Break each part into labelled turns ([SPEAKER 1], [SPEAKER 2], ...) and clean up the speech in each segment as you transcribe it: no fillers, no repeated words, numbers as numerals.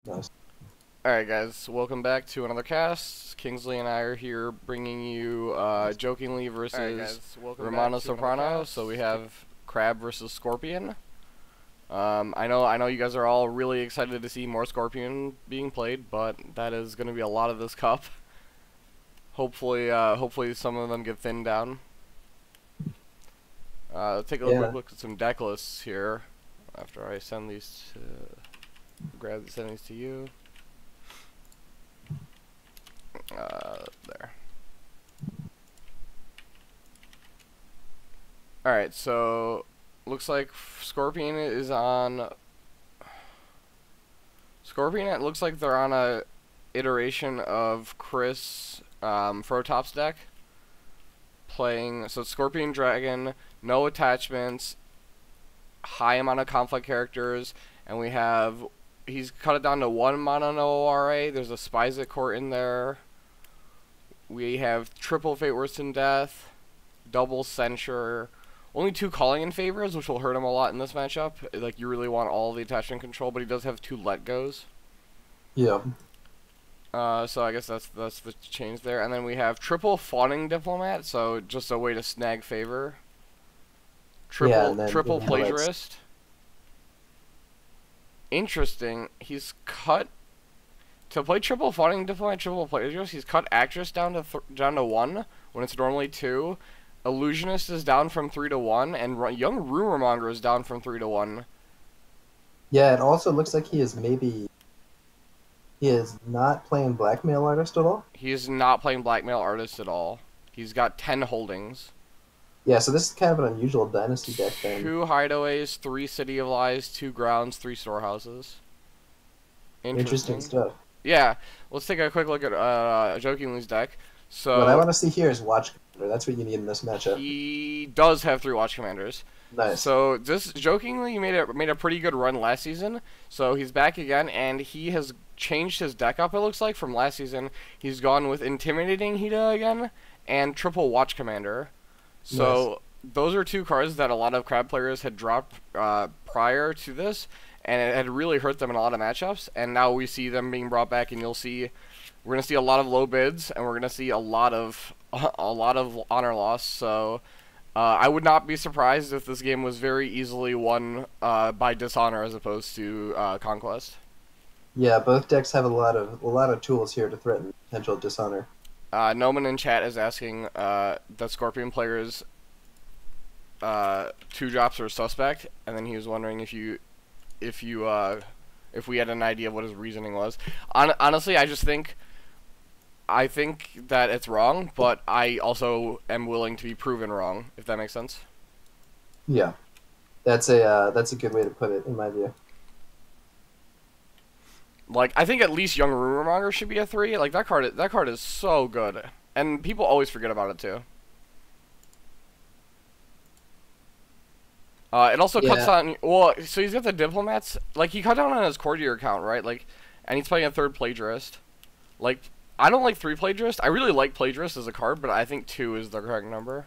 [SPEAKER 1] Nice.
[SPEAKER 2] Alright guys, welcome back to another cast. Kingsley and I are here bringing you Jokingly versus RomanoSoprano. So we have Crab versus Scorpion. I know you guys are all really excited to see more Scorpion being played, but that is going to be a lot of this cup. Hopefully some of them get thinned down. Let's take a quick look at some deck lists here after I send these to send these to you. There. Alright, so looks like Scorpion is on Scorpion. It looks like they're on a iteration of Chris Frotop's deck playing. So Scorpion Dragon, no attachments, high amount of conflict characters, and we have he's cut it down to 1 mono no ORA. There's a Spizit Court in there. We have triple Fate Worse than Death, double Censure, only 2 Calling in Favors, which will hurt him a lot in this matchup. Like, you really want all the attachment control, but he does have 2 Let Goes.
[SPEAKER 1] Yeah.
[SPEAKER 2] So I guess that's the change there. And then we have triple Fawning Diplomat, so just a way to snag favor. Triple Plagiarist. Interesting. He's cut to play triple Fawning Diplomat, triple Plagiarist. He's cut Actress down to 1 when it's normally 2. Illusionist is down from 3 to 1, and Young Rumormonger is down from 3 to 1.
[SPEAKER 1] Yeah, it also looks like he is not playing Blackmail Artist at all.
[SPEAKER 2] He is not playing Blackmail Artist at all. He's got 10 holdings.
[SPEAKER 1] Yeah, so this is kind of an unusual Dynasty deck then.
[SPEAKER 2] 2 Hideaways, 3 City of Lies, 2 Grounds, 3 Storehouses.
[SPEAKER 1] Interesting stuff.
[SPEAKER 2] Yeah, let's take a quick look at Jokingly's deck. So
[SPEAKER 1] what I want to see here is Watch Commander. That's what you need in this matchup.
[SPEAKER 2] He does have 3 Watch Commanders.
[SPEAKER 1] Nice.
[SPEAKER 2] So this Jokingly made a pretty good run last season. So he's back again, and he has changed his deck up. It looks like from last season, he's gone with Intimidating Hida again and triple Watch Commander. So those are 2 cards that a lot of Crab players had dropped prior to this, and it had really hurt them in a lot of matchups. And now we see them being brought back, and we're gonna see a lot of low bids, and we're gonna see a lot of honor loss. So I would not be surprised if this game was very easily won by dishonor as opposed to conquest.
[SPEAKER 1] Yeah, both decks have a lot of tools here to threaten potential dishonor.
[SPEAKER 2] Noman in chat is asking that Scorpion players 2 drops are suspect, and then he was wondering if we had an idea of what his reasoning was. Honestly, I think that it's wrong, but I also am willing to be proven wrong, if that makes sense.
[SPEAKER 1] Yeah, that's a good way to put it in my view.
[SPEAKER 2] Like, I think at least Young Rumormonger should be a 3. Like, that card is so good, and people always forget about it too. It also cuts on. Well, so he's got the Diplomats. Like, he cut down on his Courtier account, right? Like, and he's playing a 3rd Plagiarist. Like, I don't like 3 Plagiarist. I really like Plagiarist as a card, but I think 2 is the correct number.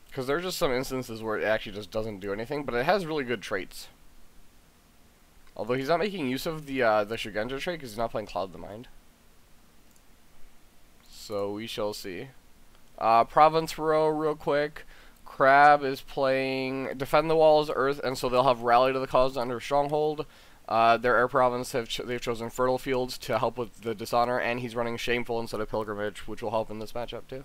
[SPEAKER 2] Because there are just some instances where it actually just doesn't do anything, but it has really good traits. Although he's not making use of the Shugenja trait because he's not playing Cloud the Mind. So we shall see. Province Row, real quick. Crab is playing Defend the Walls, Earth, and so they'll have Rally to the Cause under Stronghold. Their Air Province they've chosen Fertile Fields to help with the dishonor, and he's running Shameful instead of Pilgrimage, which will help in this matchup too.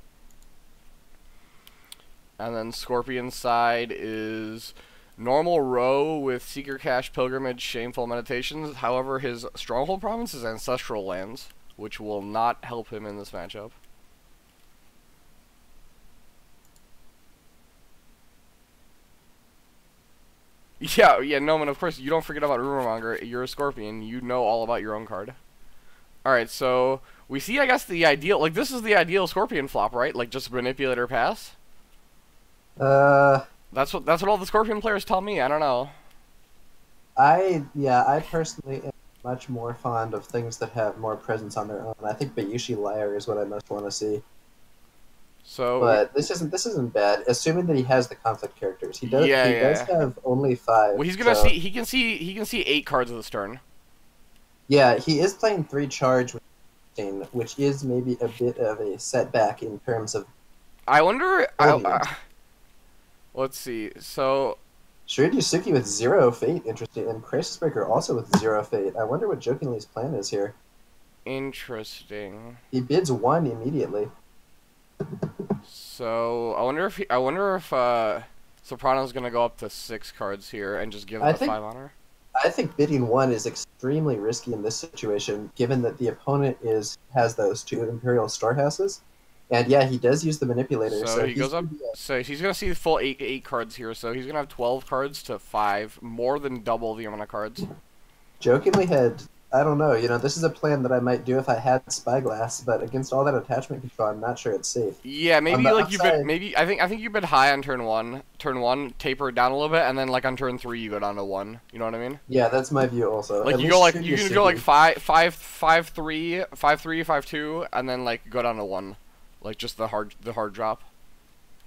[SPEAKER 2] And then Scorpion's side is normal Row with Seeker Cache, Pilgrimage, Shameful, Meditations. However, his Stronghold province is Ancestral Lands, which will not help him in this matchup. Yeah, Noman, of course, you don't forget about Rumormonger. You're a Scorpion. You know all about your own card. Alright, so we see, I guess, the ideal... Like, this is the ideal Scorpion flop, right? Like, just Manipulator pass? That's what all the Scorpion players tell me. I don't know.
[SPEAKER 1] I personally am much more fond of things that have more presence on their own. I think Bayushi Liar is what I most want to see.
[SPEAKER 2] So
[SPEAKER 1] But this isn't bad, assuming that he has the conflict characters.
[SPEAKER 2] yeah,
[SPEAKER 1] He does
[SPEAKER 2] yeah.
[SPEAKER 1] have only 5,
[SPEAKER 2] Well, he's gonna
[SPEAKER 1] so
[SPEAKER 2] see. He can see 8 cards this turn.
[SPEAKER 1] yeah, he is playing 3 charge, which is maybe a bit of a setback in terms of
[SPEAKER 2] I wonder.
[SPEAKER 1] ability.
[SPEAKER 2] Let's see. So
[SPEAKER 1] Yusuke with 0 fate, interesting, and Crisis Breaker also with 0 fate. I wonder what Jokingly's plan is here.
[SPEAKER 2] interesting.
[SPEAKER 1] He bids 1 immediately.
[SPEAKER 2] So I wonder if Soprano's gonna go up to 6 cards here and just give
[SPEAKER 1] I
[SPEAKER 2] the
[SPEAKER 1] think
[SPEAKER 2] 5 honor.
[SPEAKER 1] I think bidding 1 is extremely risky in this situation, given that the opponent has those 2 Imperial Storehouses. And yeah, he does use the manipulator,
[SPEAKER 2] So
[SPEAKER 1] so
[SPEAKER 2] he
[SPEAKER 1] he's
[SPEAKER 2] goes up.
[SPEAKER 1] gonna be
[SPEAKER 2] So he's gonna see the full eight cards here. So he's gonna have 12 cards to 5, more than double the amount of cards.
[SPEAKER 1] Jokingly had, I don't know, this is a plan that I might do if I had Spyglass, but against all that attachment control, I'm not sure it's safe.
[SPEAKER 2] Yeah,
[SPEAKER 1] On
[SPEAKER 2] maybe
[SPEAKER 1] the
[SPEAKER 2] like you bid.
[SPEAKER 1] upside,
[SPEAKER 2] Maybe I think you bid high on turn one. Turn one, taper it down a little bit, and then like on turn 3 you go down to 1. You know what I mean?
[SPEAKER 1] yeah, that's my view also.
[SPEAKER 2] Like
[SPEAKER 1] At
[SPEAKER 2] you
[SPEAKER 1] least
[SPEAKER 2] go like
[SPEAKER 1] shoot
[SPEAKER 2] you can go like
[SPEAKER 1] Yusuke.
[SPEAKER 2] 5-3, 5-3, 5-2, and then like go down to 1, like just the hard drop.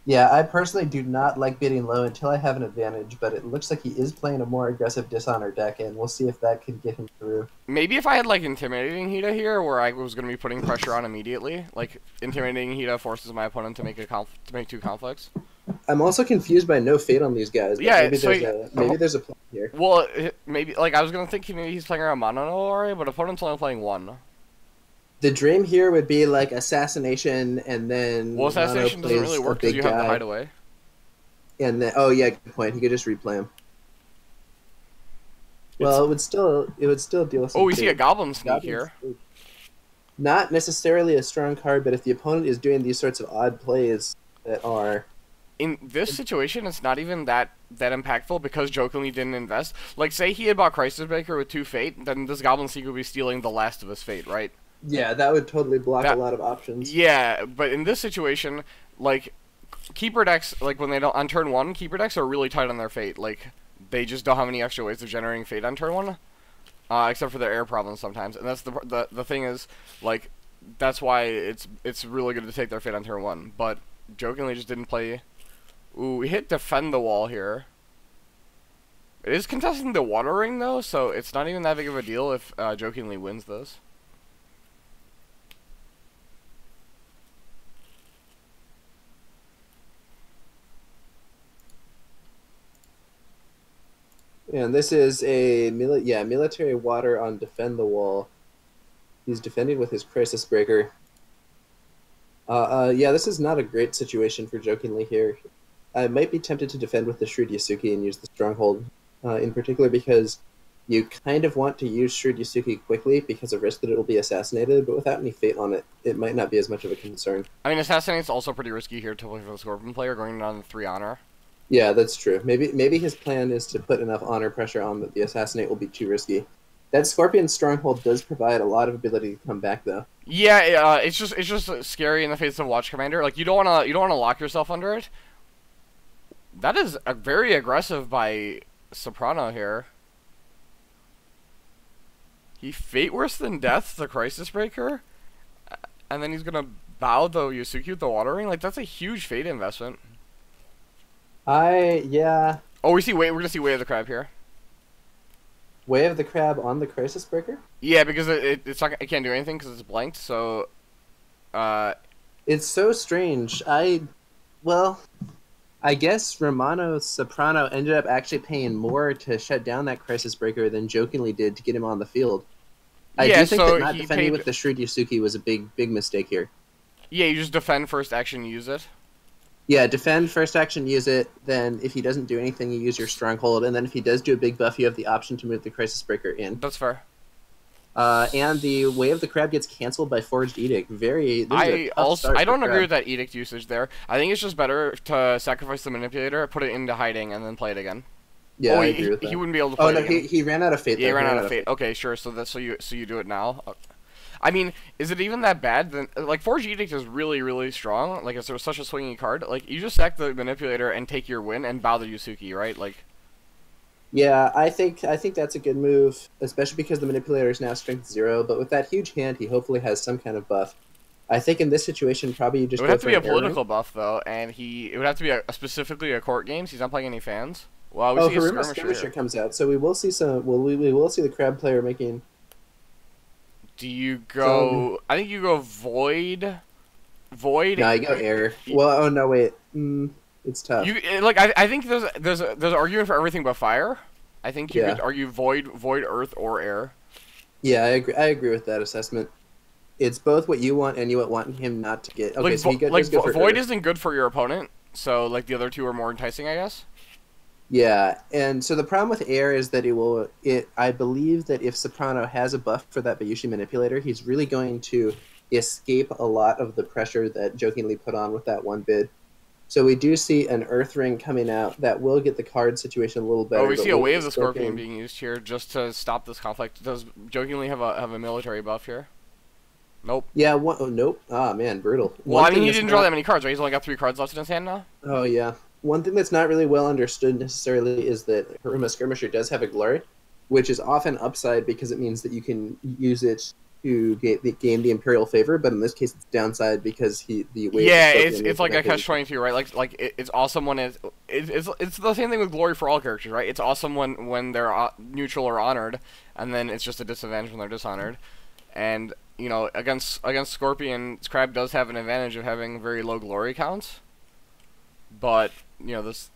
[SPEAKER 1] Yeah, I personally do not like bidding low until I have an advantage, but it looks like he is playing a more aggressive Dishonor deck, and we'll see if that can get him through.
[SPEAKER 2] Maybe if I had like intimidating Hita here, where I was gonna be putting pressure on immediately, like intimidating Hita forces my opponent to make to make 2 conflicts.
[SPEAKER 1] I'm also confused by no fate on these guys. But
[SPEAKER 2] Yeah,
[SPEAKER 1] maybe there's a plan here.
[SPEAKER 2] Well, maybe like I was gonna think maybe he's playing around Romano, but opponent's only playing 1.
[SPEAKER 1] The dream here would be like assassination, and then
[SPEAKER 2] Well,
[SPEAKER 1] Romano
[SPEAKER 2] assassination doesn't
[SPEAKER 1] plays
[SPEAKER 2] really
[SPEAKER 1] a
[SPEAKER 2] work because
[SPEAKER 1] big
[SPEAKER 2] you have the
[SPEAKER 1] guy,
[SPEAKER 2] hideaway.
[SPEAKER 1] and then good point. He could just replay him. Well, it would still deal with some
[SPEAKER 2] Oh, we see a
[SPEAKER 1] fate.
[SPEAKER 2] Goblin Sneak
[SPEAKER 1] Goblin
[SPEAKER 2] here.
[SPEAKER 1] Sneak. Not necessarily a strong card, but if the opponent is doing these sorts of odd plays that are
[SPEAKER 2] In this situation, it's not even that impactful because Jokingly didn't invest. Like, say he had bought Crisis Breaker with 2 Fate, then this Goblin Sneak would be stealing the last of his Fate, right?
[SPEAKER 1] yeah, that would totally block
[SPEAKER 2] That
[SPEAKER 1] a lot of options.
[SPEAKER 2] Yeah, but in this situation, like keeper decks, like when they don't on turn 1, keeper decks are really tight on their Fate. Like they just don't have any extra ways of generating Fate on turn 1, except for their air problems sometimes. And that's the thing is, like that's why it's really good to take their Fate on turn 1. But Jokingly just didn't play. Ooh, we hit defend the wall here. It is contesting the Water Ring though, so it's not even that big of a deal if Jokingly wins this.
[SPEAKER 1] And this is a military water on defend the wall. He's defending with his Crisis Breaker. Yeah, this is not a great situation for Jokingly here. I might be tempted to defend with the Shrewd Yasuki and use the Stronghold, in particular because you kind of want to use Shrewd Yasuki quickly because of risk that it'll be assassinated, but without any fate on it, it might not be as much of a concern.
[SPEAKER 2] I mean, Assassinate's also pretty risky here to play for the Scorpion player, going down to 3 honor.
[SPEAKER 1] Yeah, that's true. Maybe his plan is to put enough honor pressure on that the Assassinate will be too risky. That Scorpion Stronghold does provide a lot of ability to come back, though.
[SPEAKER 2] Yeah, it's just scary in the face of Watch Commander. Like you don't wanna lock yourself under it. That is very aggressive by Soprano here. He Fate Worse Than Death, the Crisis Breaker, and then he's gonna bow the Yasuki with the Water Ring. Like that's a huge Fate investment.
[SPEAKER 1] Yeah.
[SPEAKER 2] Oh, we're gonna see Way of the Crab here.
[SPEAKER 1] Way of the Crab on the Crisis Breaker?
[SPEAKER 2] Yeah, because it can't do anything because it's blanked. So,
[SPEAKER 1] It's so strange. I guess RomanoSoprano ended up actually paying more to shut down that Crisis Breaker than Jokingly did to get him on the field. I
[SPEAKER 2] yeah,
[SPEAKER 1] do think
[SPEAKER 2] so
[SPEAKER 1] that not
[SPEAKER 2] he
[SPEAKER 1] defending
[SPEAKER 2] paid.
[SPEAKER 1] with the Shrewd Yasuki was a big mistake here.
[SPEAKER 2] Yeah, you just defend first action, use it.
[SPEAKER 1] Yeah, defend, first action, use it, then if he doesn't do anything, you use your Stronghold, and then if he does do a big buff, you have the option to move the Crisis Breaker in.
[SPEAKER 2] That's fair.
[SPEAKER 1] And the Way of the Crab gets canceled by Forged Edict.
[SPEAKER 2] I don't agree with that Edict usage there. I think it's just better to sacrifice the Manipulator, put it into hiding, and then play it again.
[SPEAKER 1] Yeah,
[SPEAKER 2] I
[SPEAKER 1] agree with that.
[SPEAKER 2] He wouldn't be able to play it again.
[SPEAKER 1] He ran out of Fate.
[SPEAKER 2] Yeah, he ran out of Fate. Okay, sure. So you do it now. I mean, is it even that bad? Then like Forge Edict is really strong. Like it's such a swingy card. Like you just sack the Manipulator and take your win and bow the Yusuke, right? Like.
[SPEAKER 1] Yeah, I think that's a good move, especially because the Manipulator is now strength 0. But with that huge hand, he hopefully has some kind of buff. I think in this situation, probably you
[SPEAKER 2] It
[SPEAKER 1] just
[SPEAKER 2] would
[SPEAKER 1] go
[SPEAKER 2] have to
[SPEAKER 1] for
[SPEAKER 2] be a
[SPEAKER 1] an air ring.
[SPEAKER 2] political buff though, and it would have to be specifically a court games. He's not playing any fans. Well, we
[SPEAKER 1] Oh,
[SPEAKER 2] see a
[SPEAKER 1] Haruma
[SPEAKER 2] skirmisher
[SPEAKER 1] Skirmisher
[SPEAKER 2] here.
[SPEAKER 1] comes out, so we will see some. Well, we will see the crab player making
[SPEAKER 2] Do you
[SPEAKER 1] some.
[SPEAKER 2] go? I think you go void, void.
[SPEAKER 1] No, you go air. Well, oh no, wait. It's tough.
[SPEAKER 2] Like I think there's an argument for everything but fire. I think you could
[SPEAKER 1] Yeah,
[SPEAKER 2] argue void, earth, or air.
[SPEAKER 1] yeah, I agree. I agree with that assessment. It's both what you want and you want him not to get. Okay, so does go for
[SPEAKER 2] void
[SPEAKER 1] Earth.
[SPEAKER 2] isn't good for your opponent. So like the other two are more enticing, I guess.
[SPEAKER 1] Yeah, and so the problem with air is that it will. It I believe that if Soprano has a buff for that Bayushi manipulator, he's really going to escape a lot of the pressure that Jokingly put on with that one bid. So we do see an Earth Ring coming out that will get the card situation a little
[SPEAKER 2] Oh,
[SPEAKER 1] better.
[SPEAKER 2] we
[SPEAKER 1] But
[SPEAKER 2] see a
[SPEAKER 1] will
[SPEAKER 2] wave
[SPEAKER 1] the
[SPEAKER 2] of the Scorpion
[SPEAKER 1] Scorpion.
[SPEAKER 2] being used here just to stop this conflict. Does Jokingly have a military buff here? Nope.
[SPEAKER 1] Yeah. Oh, nope. Ah, man, brutal.
[SPEAKER 2] Well,
[SPEAKER 1] One
[SPEAKER 2] I mean,
[SPEAKER 1] thing
[SPEAKER 2] he
[SPEAKER 1] that's
[SPEAKER 2] didn't draw
[SPEAKER 1] not.
[SPEAKER 2] that many cards, right? He's only got 3 cards left in his hand now.
[SPEAKER 1] Oh yeah. One thing that's not really well understood necessarily is that Haruma Skirmisher does have a glory, which is often upside because it means that you can use it to gain the Imperial favor, but in this case it's downside because the wave of
[SPEAKER 2] Yeah,
[SPEAKER 1] Scorpion
[SPEAKER 2] it's
[SPEAKER 1] is
[SPEAKER 2] like a
[SPEAKER 1] protected.
[SPEAKER 2] catch 22, right? It's awesome when it's the same thing with glory for all characters, right? It's awesome when they're neutral or honored, and then it's just a disadvantage when they're dishonored. And you know, against Scorpion, Crab does have an advantage of having very low glory counts. But you know this,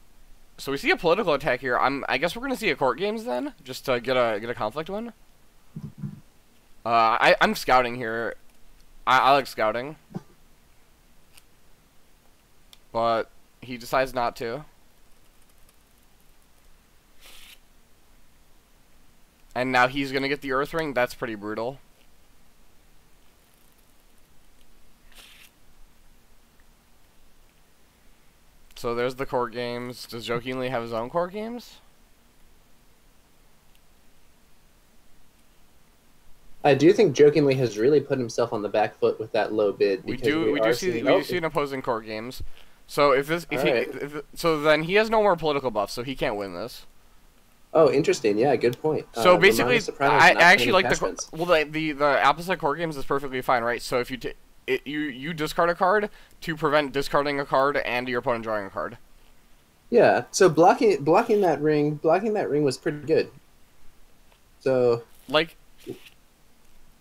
[SPEAKER 2] so we see a political attack here. I guess we're gonna see a court games then, just to get a conflict win. I'm scouting here. I like scouting, but he decides not to. And now he's gonna get the Earth Ring. That's pretty brutal. So there's the court games. Does Jokingly have his own court games?
[SPEAKER 1] I do think Jokingly has really put himself on the back foot with that low bid
[SPEAKER 2] We
[SPEAKER 1] because
[SPEAKER 2] do
[SPEAKER 1] we are seeing. Oh,
[SPEAKER 2] see an opposing court games. So
[SPEAKER 1] all right.
[SPEAKER 2] so then he has no more political buffs, so he can't win this.
[SPEAKER 1] Oh, interesting. Yeah, good point.
[SPEAKER 2] So
[SPEAKER 1] Romano
[SPEAKER 2] basically,
[SPEAKER 1] Soprano's
[SPEAKER 2] I
[SPEAKER 1] not
[SPEAKER 2] actually
[SPEAKER 1] playing
[SPEAKER 2] like
[SPEAKER 1] attachments.
[SPEAKER 2] the opposite court games is perfectly fine, right? So if you discard a card to prevent discarding a card and your opponent drawing a card.
[SPEAKER 1] Yeah, so blocking that ring was pretty good. So
[SPEAKER 2] Like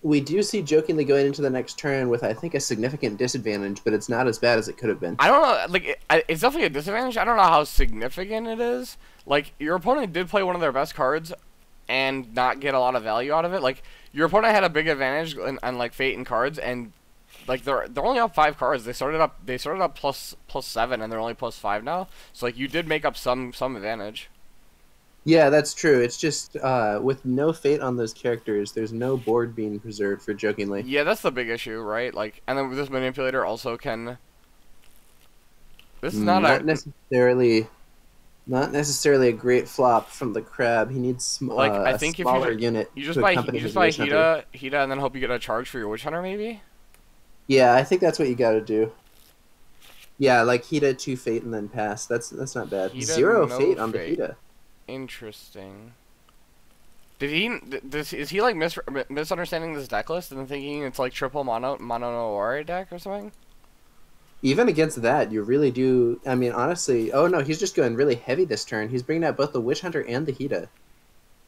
[SPEAKER 1] we do see Jokingly going into the next turn with, I think, a significant disadvantage, but it's not as bad as it could have been.
[SPEAKER 2] I don't know, it's definitely a disadvantage. I don't know how significant it is. Like your opponent did play one of their best cards and not get a lot of value out of it. Like your opponent had a big advantage on like fate and cards, and like they're only up 5 cards. They started up plus 7, and they're only +5 now. So like you did make up some advantage.
[SPEAKER 1] Yeah, that's true. It's just with no fate on those characters, there's no board being preserved for Jokingly.
[SPEAKER 2] Yeah, that's the big issue, right? Like, and then this manipulator also can. This is not
[SPEAKER 1] Not
[SPEAKER 2] a
[SPEAKER 1] necessarily, not necessarily a great flop from the crab. He needs
[SPEAKER 2] like. I
[SPEAKER 1] a
[SPEAKER 2] think if
[SPEAKER 1] smaller unit
[SPEAKER 2] you
[SPEAKER 1] to accompany his Witch Hunter.
[SPEAKER 2] Hida, and then hope you get a charge for your Witch Hunter, maybe.
[SPEAKER 1] Yeah, I think that's what you got to do. Yeah, like Hida 2 fate and then pass. That's not bad.
[SPEAKER 2] Hida
[SPEAKER 1] 0
[SPEAKER 2] no
[SPEAKER 1] fate on the
[SPEAKER 2] fate.
[SPEAKER 1] Hida.
[SPEAKER 2] Interesting. Is he like misunderstanding this deck list and thinking it's like triple mono no Ore deck or something?
[SPEAKER 1] Even against that, you really do. I mean, honestly, oh no, he's just going really heavy this turn. He's bringing out both the Witch Hunter and the Hida.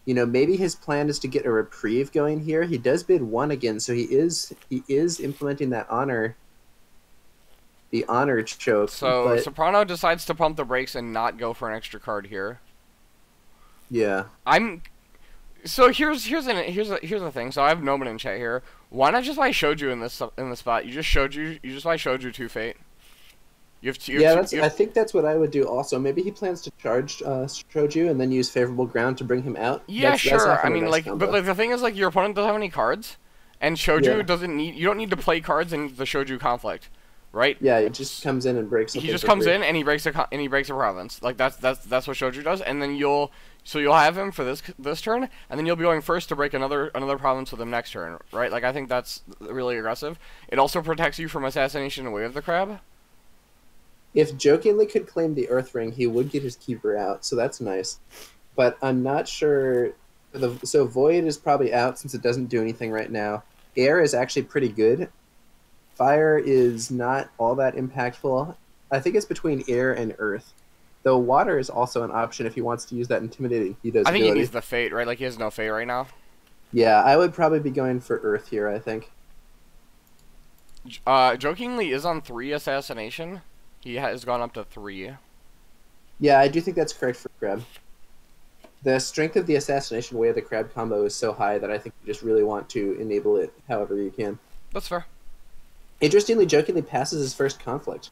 [SPEAKER 1] You know, maybe his plan is to get a reprieve going here. He does bid 1 again, so he is implementing that the honor choke.
[SPEAKER 2] So
[SPEAKER 1] But
[SPEAKER 2] Soprano decides to pump the brakes and not go for an extra card here.
[SPEAKER 1] yeah,
[SPEAKER 2] I'm so here's the thing. So I have Noman in chat here. Why not just buy Shoju in this spot? You just buy Shoju 2 fate.
[SPEAKER 1] I think that's what I would do. Also, maybe he plans to charge Shoju and then use favorable ground to bring him out.
[SPEAKER 2] Yeah,
[SPEAKER 1] That's
[SPEAKER 2] sure.
[SPEAKER 1] often
[SPEAKER 2] I
[SPEAKER 1] a
[SPEAKER 2] mean,
[SPEAKER 1] nice
[SPEAKER 2] like,
[SPEAKER 1] combo.
[SPEAKER 2] but like the thing is, like, your opponent doesn't have any cards, and Shoju
[SPEAKER 1] Yeah.
[SPEAKER 2] doesn't need. You don't need to play cards in the Shoju conflict, right?
[SPEAKER 1] Yeah, it just comes in and breaks.
[SPEAKER 2] He
[SPEAKER 1] something
[SPEAKER 2] just
[SPEAKER 1] for
[SPEAKER 2] comes
[SPEAKER 1] free.
[SPEAKER 2] in and he breaks a province. Like that's what Shoju does, and then you'll have him for this turn, and then you'll be going first to break another province with him next turn, right? Like I think that's really aggressive. It also protects you from assassination away of the crab.
[SPEAKER 1] If Jokingly could claim the Earth Ring, he would get his keeper out, so that's nice. But I'm not sure. So Void is probably out since it doesn't do anything right now. Air is actually pretty good. Fire is not all that impactful. I think it's between air and earth. Though water is also an option if he wants to use that intimidating heat
[SPEAKER 2] I think he
[SPEAKER 1] ability.
[SPEAKER 2] needs the fate, right? Like he has no fate right now.
[SPEAKER 1] Yeah, I would probably be going for earth here, I think.
[SPEAKER 2] Jokingly is on 3 assassination. He has gone up to 3.
[SPEAKER 1] Yeah, I do think that's correct for Crab. The strength of the assassination way of the Crab combo is so high that I think you just really want to enable it however you can.
[SPEAKER 2] That's fair.
[SPEAKER 1] Interestingly, Jokingly passes his first conflict.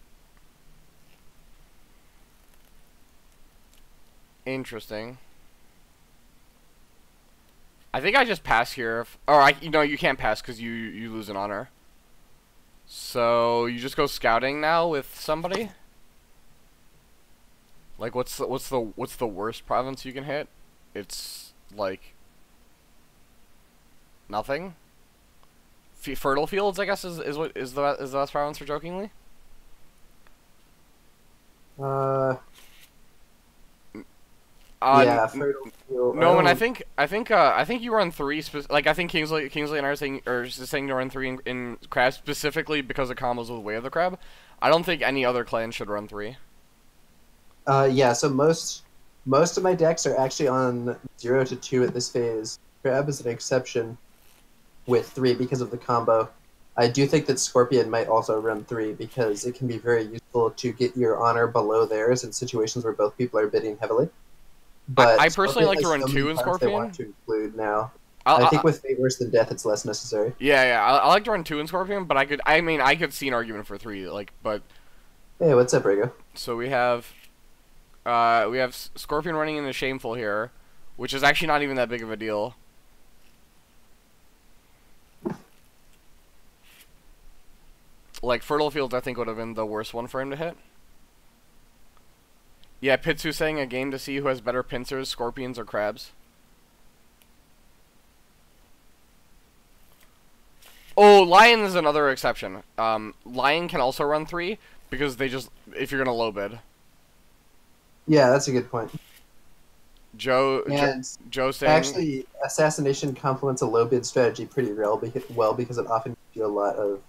[SPEAKER 2] Interesting. I think I just pass here. Or you can't pass because you lose an honor. So you just go scouting now with somebody. Like what's the worst province you can hit? It's like nothing. Fertile Fields, I guess, is the best province for Jokingly.
[SPEAKER 1] Yeah, Fertile Field.
[SPEAKER 2] No, and I think you run 3. Like I think Kingsley and I are saying to run 3 in crab specifically because of combos with Way of the Crab. I don't think any other clan should run 3.
[SPEAKER 1] Yeah. So most of my decks are actually on 0 to 2 at this phase. Crab is an exception with 3 because of the combo. I do think that Scorpion might also run 3 because it can be very useful to get your honor below theirs in situations where both people are bidding heavily. But
[SPEAKER 2] I personally like to run
[SPEAKER 1] so
[SPEAKER 2] 2 in Scorpion.
[SPEAKER 1] They want to include now. I think with Fate Worse Than Death, it's less necessary.
[SPEAKER 2] Yeah. I like to run 2 in Scorpion, but I could see an argument for 3. But
[SPEAKER 1] hey, what's up, Rigo?
[SPEAKER 2] So we have Scorpion running into Shameful here, which is actually not even that big of a deal. Like Fertile Fields, I think would have been the worst one for him to hit. Yeah, Pitsu saying a game to see who has better pincers, scorpions, or crabs. Oh, Lion is another exception. Lion can also run 3 because if you're gonna low bid.
[SPEAKER 1] Yeah, that's a good point.
[SPEAKER 2] Joe saying
[SPEAKER 1] actually assassination complements a low bid strategy pretty well because it often gives you a lot of.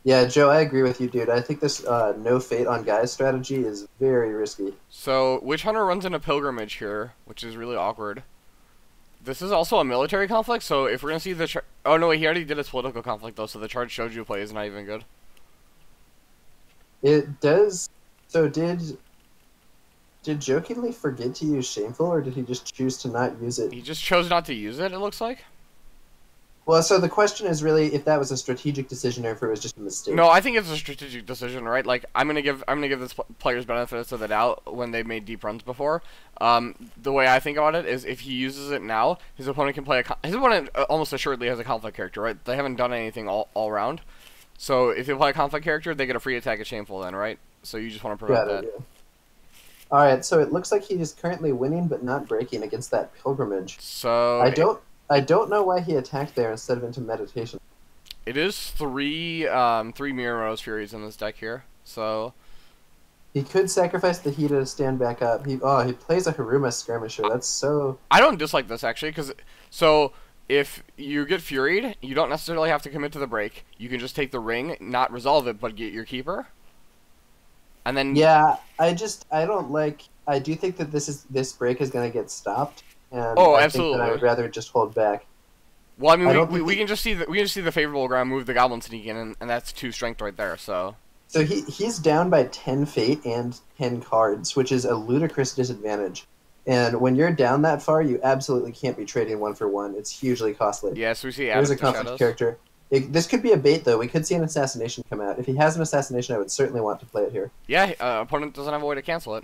[SPEAKER 1] Yeah, Joe, I agree with you, dude. I think this no fate on guys strategy is very risky.
[SPEAKER 2] So, Witch Hunter runs into Pilgrimage here, which is really awkward. This is also a military conflict, so if we're going to see the... Oh, no, wait, he already did his political conflict, though, so the chart Shoju play is not even good.
[SPEAKER 1] It does... So, did Jokingly forget to use Shameful, or did he just choose to not use it?
[SPEAKER 2] He just chose not to use it, it looks like.
[SPEAKER 1] Well, so the question is really if that was a strategic decision or if it was just a mistake.
[SPEAKER 2] No, I think it's a strategic decision, right? Like I'm gonna give this player's benefits of the doubt when they've made deep runs before. The way I think about it is if he uses it now, his opponent can play his opponent almost assuredly has a conflict character, right? They haven't done anything all round, so if they play a conflict character, they get a free attack at Shameful then, right? So you just want to prevent that.
[SPEAKER 1] Yeah. All right, so it looks like he is currently winning but not breaking against that Pilgrimage.
[SPEAKER 2] So
[SPEAKER 1] I don't know why he attacked there instead of into Meditation.
[SPEAKER 2] It is three Mirror Rose Furies in this deck here, so...
[SPEAKER 1] He could sacrifice the Hida to stand back up. He plays a Haruma Skirmisher. That's so...
[SPEAKER 2] I don't dislike this, actually, because... So, if you get Furied, you don't necessarily have to commit to the break. You can just take the ring, not resolve it, but get your Keeper. And then...
[SPEAKER 1] Yeah, I don't like... I do think that this break is going to get stopped. And
[SPEAKER 2] absolutely.
[SPEAKER 1] I think that I would rather just hold back.
[SPEAKER 2] Well, I mean, we can just see the favorable ground move the Goblin Sneak in, and that's 2 strength right there. So
[SPEAKER 1] he's down by 10 fate and 10 cards, which is a ludicrous disadvantage. And when you're down that far, you absolutely can't be trading 1 for 1. It's hugely costly.
[SPEAKER 2] Yeah, so we see
[SPEAKER 1] There's a conflict character. This could be a bait, though. We could see an assassination come out. If he has an assassination, I would certainly want to play it here.
[SPEAKER 2] Yeah, opponent doesn't have a way to cancel it.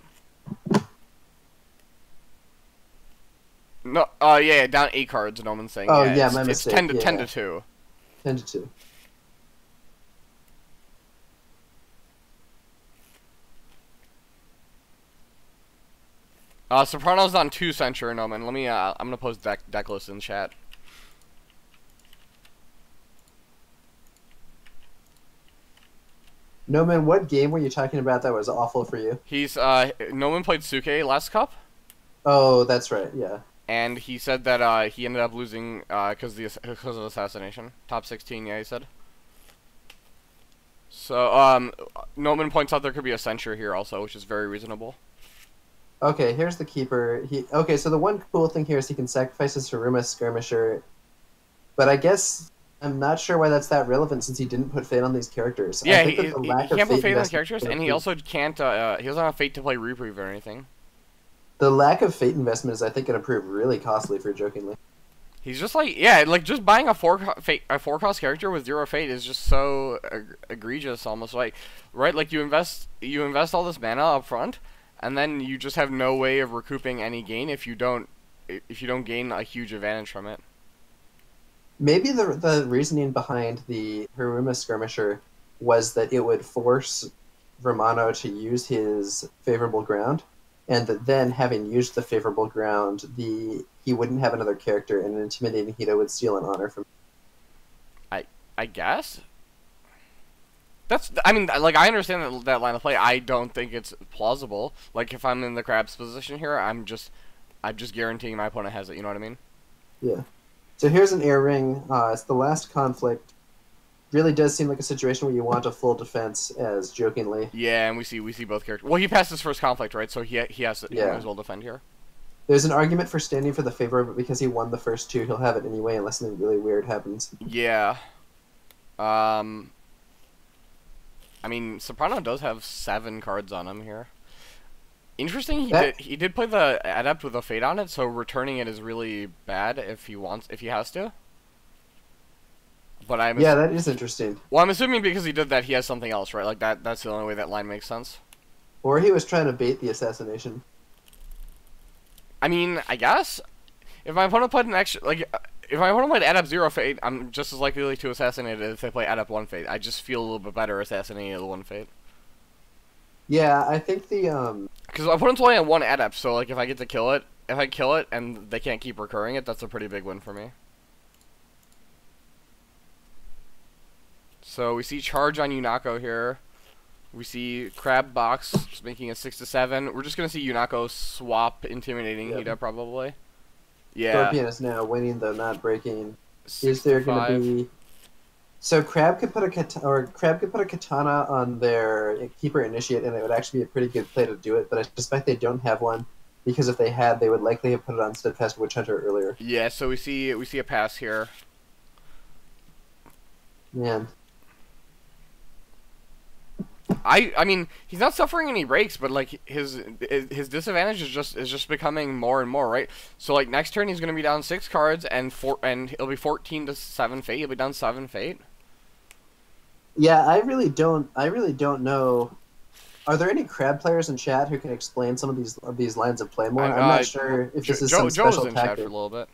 [SPEAKER 2] No, yeah, down 8 cards, Noman's saying.
[SPEAKER 1] Oh, yeah, my mistake.
[SPEAKER 2] It's 10 to 2.
[SPEAKER 1] 10 to 2.
[SPEAKER 2] Soprano's on 2 Censure, Noman. Let me, I'm gonna post Decklists in chat.
[SPEAKER 1] Noman, what game were you talking about that was awful for you?
[SPEAKER 2] Noman played Suke last cup.
[SPEAKER 1] Oh, that's right, yeah.
[SPEAKER 2] and he said that he ended up losing because of assassination. Top 16, yeah, he said. So Noman points out there could be a censure here also, which is very reasonable.
[SPEAKER 1] Okay, here's the keeper. Okay, so the one cool thing here is he can sacrifice his Haruma skirmisher, but I guess I'm not sure why that's that relevant since he didn't put fate on these characters.
[SPEAKER 2] Yeah,
[SPEAKER 1] I think
[SPEAKER 2] he can't put fate on the characters, and he
[SPEAKER 1] be...
[SPEAKER 2] also can't. He doesn't have fate to play reprieve or anything.
[SPEAKER 1] The lack of fate investment is, I think, going to prove really costly for Jokingly.
[SPEAKER 2] He's just like, yeah, like just buying a four cost character with 0 fate is just so egregious, almost like, right? Like you invest all this mana up front, and then you just have no way of recouping any gain if you don't gain a huge advantage from it.
[SPEAKER 1] Maybe the reasoning behind the Haruma skirmisher was that it would force Romano to use his favorable ground, and that then, having used the favorable ground, he wouldn't have another character, and an intimidating Hito would steal an honor from him.
[SPEAKER 2] I guess. I mean, like, I understand that line of play. I don't think it's plausible. Like, if I'm in the Crab's position here, I'm just guaranteeing my opponent has it. You know what I mean?
[SPEAKER 1] Yeah. So here's an air ring. It's the last conflict. Really does seem like a situation where you want a full defense as Jokingly.
[SPEAKER 2] Yeah, and we see both characters. Well, he passed his first conflict, right? So he has to, he might as well defend here.
[SPEAKER 1] There's an argument for standing for the favor, but because he won the first two, he'll have it anyway unless something really weird happens.
[SPEAKER 2] Yeah. I mean, Soprano does have 7 cards on him here. Interesting, he did play the Adept with a Fate on it, so returning it is really bad if he has to. But
[SPEAKER 1] yeah, that is interesting.
[SPEAKER 2] Well, I'm assuming because he did that, he has something else, right? Like that's the only way that line makes sense.
[SPEAKER 1] Or he was trying to bait the assassination.
[SPEAKER 2] I mean, I guess if my opponent played an extra, like if my opponent played Adept 0 Fate, I'm just as likely to assassinate it if they play Adept 1 Fate. I just feel a little bit better assassinating the 1 Fate.
[SPEAKER 1] Yeah, I think the
[SPEAKER 2] because my opponent's only on 1 Adept, so like if I get to kill it, and they can't keep recurring it, that's a pretty big win for me. So we see charge on Yunako here. We see Crab Box just making a 6-7. We're just gonna see Yunako swap intimidating Hida probably. Yeah.
[SPEAKER 1] Scorpion is now winning though, not breaking. Is there gonna be? So Crab could put a katana on their keeper initiate, and it would actually be a pretty good play to do it. But I suspect they don't have one because if they had, they would likely have put it on Steadfast Witch Hunter earlier.
[SPEAKER 2] Yeah. So we see a pass here.
[SPEAKER 1] Man.
[SPEAKER 2] I mean, he's not suffering any breaks, but like his disadvantage is just becoming more and more, right? So like next turn he's gonna be down 6 cards and it'll be 14-7 fate. He'll be down 7 fate.
[SPEAKER 1] Yeah, I really don't know. Are there any Crab players in chat who can explain some of these lines of play more? I'm not sure if this is some special
[SPEAKER 2] in
[SPEAKER 1] tactic.
[SPEAKER 2] Chat for a little bit.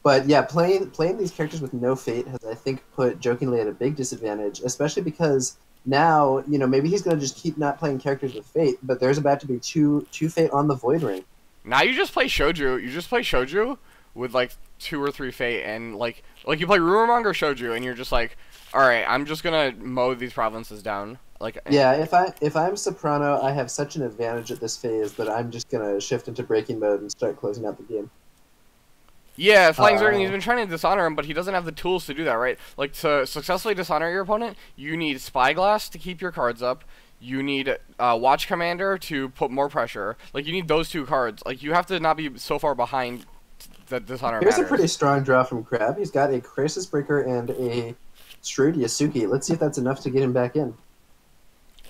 [SPEAKER 1] But yeah, playing these characters with no fate has, I think, put Jokingly at a big disadvantage, especially because now, you know, maybe he's going to just keep not playing characters with fate, but there's about to be two fate on the Void Ring.
[SPEAKER 2] Now you just play Shoju. You just play Shoju with like 2 or 3 fate, and like you play Rumormonger Shoju, and you're just like, all right, I'm just gonna mow these provinces down. Like
[SPEAKER 1] yeah, if I'm Soprano, I have such an advantage at this phase that I'm just gonna shift into breaking mode and start closing out the game.
[SPEAKER 2] Yeah, Flying Zerg, he's been trying to dishonor him, but he doesn't have the tools to do that, right? Like, to successfully dishonor your opponent, you need Spyglass to keep your cards up. You need Watch Commander to put more pressure. Like, you need those 2 cards. Like, you have to not be so far behind that dishonor
[SPEAKER 1] Here's
[SPEAKER 2] matters.
[SPEAKER 1] a pretty strong draw from Crab. He's got a Crisis Breaker and a Shrewd Yasuki. Let's see if that's enough to get him back in.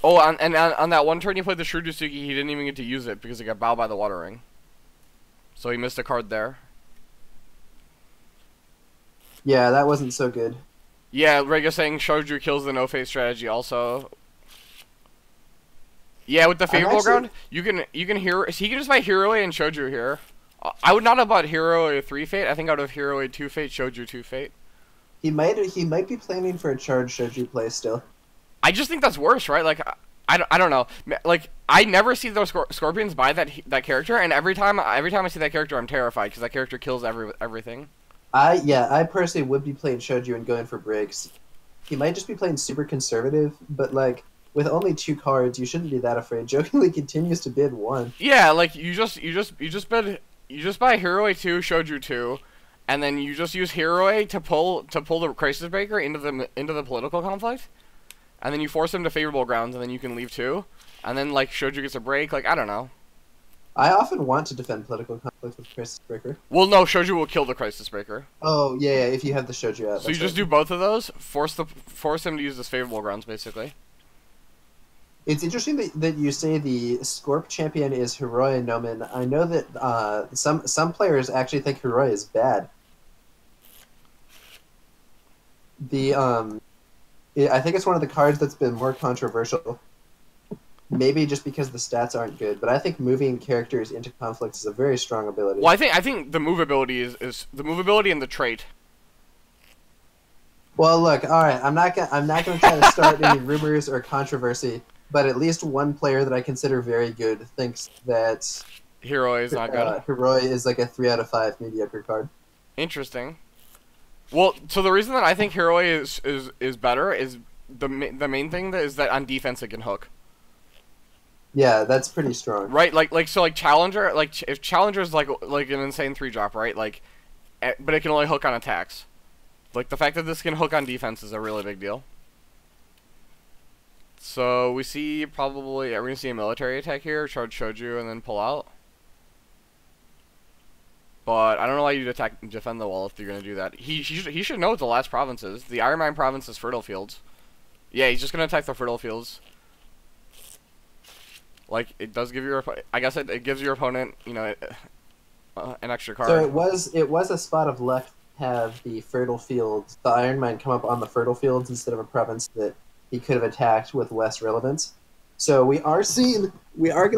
[SPEAKER 2] Oh, and on that one turn he played the Shrewd Yasuki, he didn't even get to use it because he got bowed by the Water Ring. So he missed a card there.
[SPEAKER 1] Yeah, that wasn't so good.
[SPEAKER 2] Yeah, Rega saying Shoju kills the no-face strategy also. Yeah, with the favorable ground, you can hero. He can just buy Hero and Shoju here. I would not have bought Hero 3 fate. I think I would have Hero 2 fate, Shoju 2 fate.
[SPEAKER 1] He might be planning for a charge Shoju play still.
[SPEAKER 2] I just think that's worse, right? Like I don't know. Like I never see those Scorpions buy that character, and every time I see that character, I'm terrified because that character kills everything.
[SPEAKER 1] I personally would be playing Shoju and going for breaks. He might just be playing super conservative, but like with only 2 cards, you shouldn't be that afraid. Jokingly continues to bid 1.
[SPEAKER 2] Yeah, like you just bid you just buy Hiroi 2, Shoju 2, and then you just use Hiroi to pull the Crisis Breaker into the political conflict, and then you force him to favorable grounds, and then you can leave 2, and then like Shoju gets a break. Like I don't know.
[SPEAKER 1] I often want to defend political conflict with Crisis Breaker.
[SPEAKER 2] Well, no, Shoju will kill the Crisis Breaker.
[SPEAKER 1] Oh yeah, if you have the Shoju out.
[SPEAKER 2] So you just do both of those. Force him to use his favorable grounds, basically.
[SPEAKER 1] It's interesting that you say the Scorp champion is Hiroi Nomen. I know that some players actually think Hiroi is bad. I think it's one of the cards that's been more controversial. Maybe just because the stats aren't good, but I think moving characters into conflicts is a very strong ability.
[SPEAKER 2] Well, I think the movability is the movability and the trait.
[SPEAKER 1] Well, look, all right. I'm not gonna try to start any rumors or controversy, but at least one player that I consider very good thinks that
[SPEAKER 2] Hiroi is not good.
[SPEAKER 1] Hiroi is like a 3 out of 5 mediocre card.
[SPEAKER 2] Interesting. Well, so the reason that I think Hiroi is better is the main thing that is that on defense it can hook.
[SPEAKER 1] Yeah, that's pretty strong.
[SPEAKER 2] Right, so Challenger, if Challenger's like an insane 3-drop, right? But it can only hook on attacks. Like the fact that this can hook on defense is a really big deal. So we see we're gonna see a military attack here, charge Shoju, and then pull out. But I don't know why you'd defend the wall if you're gonna do that. He should know what the last province is. The Iron Mine province is Fertile Fields. Yeah, he's just gonna attack the Fertile Fields. Like, it does give your, I guess it gives your opponent, you know, an extra card.
[SPEAKER 1] So it was a spot of luck to have the Fertile Fields, the Iron Mine come up on the Fertile Fields instead of a province that he could have attacked with less relevance. So we are going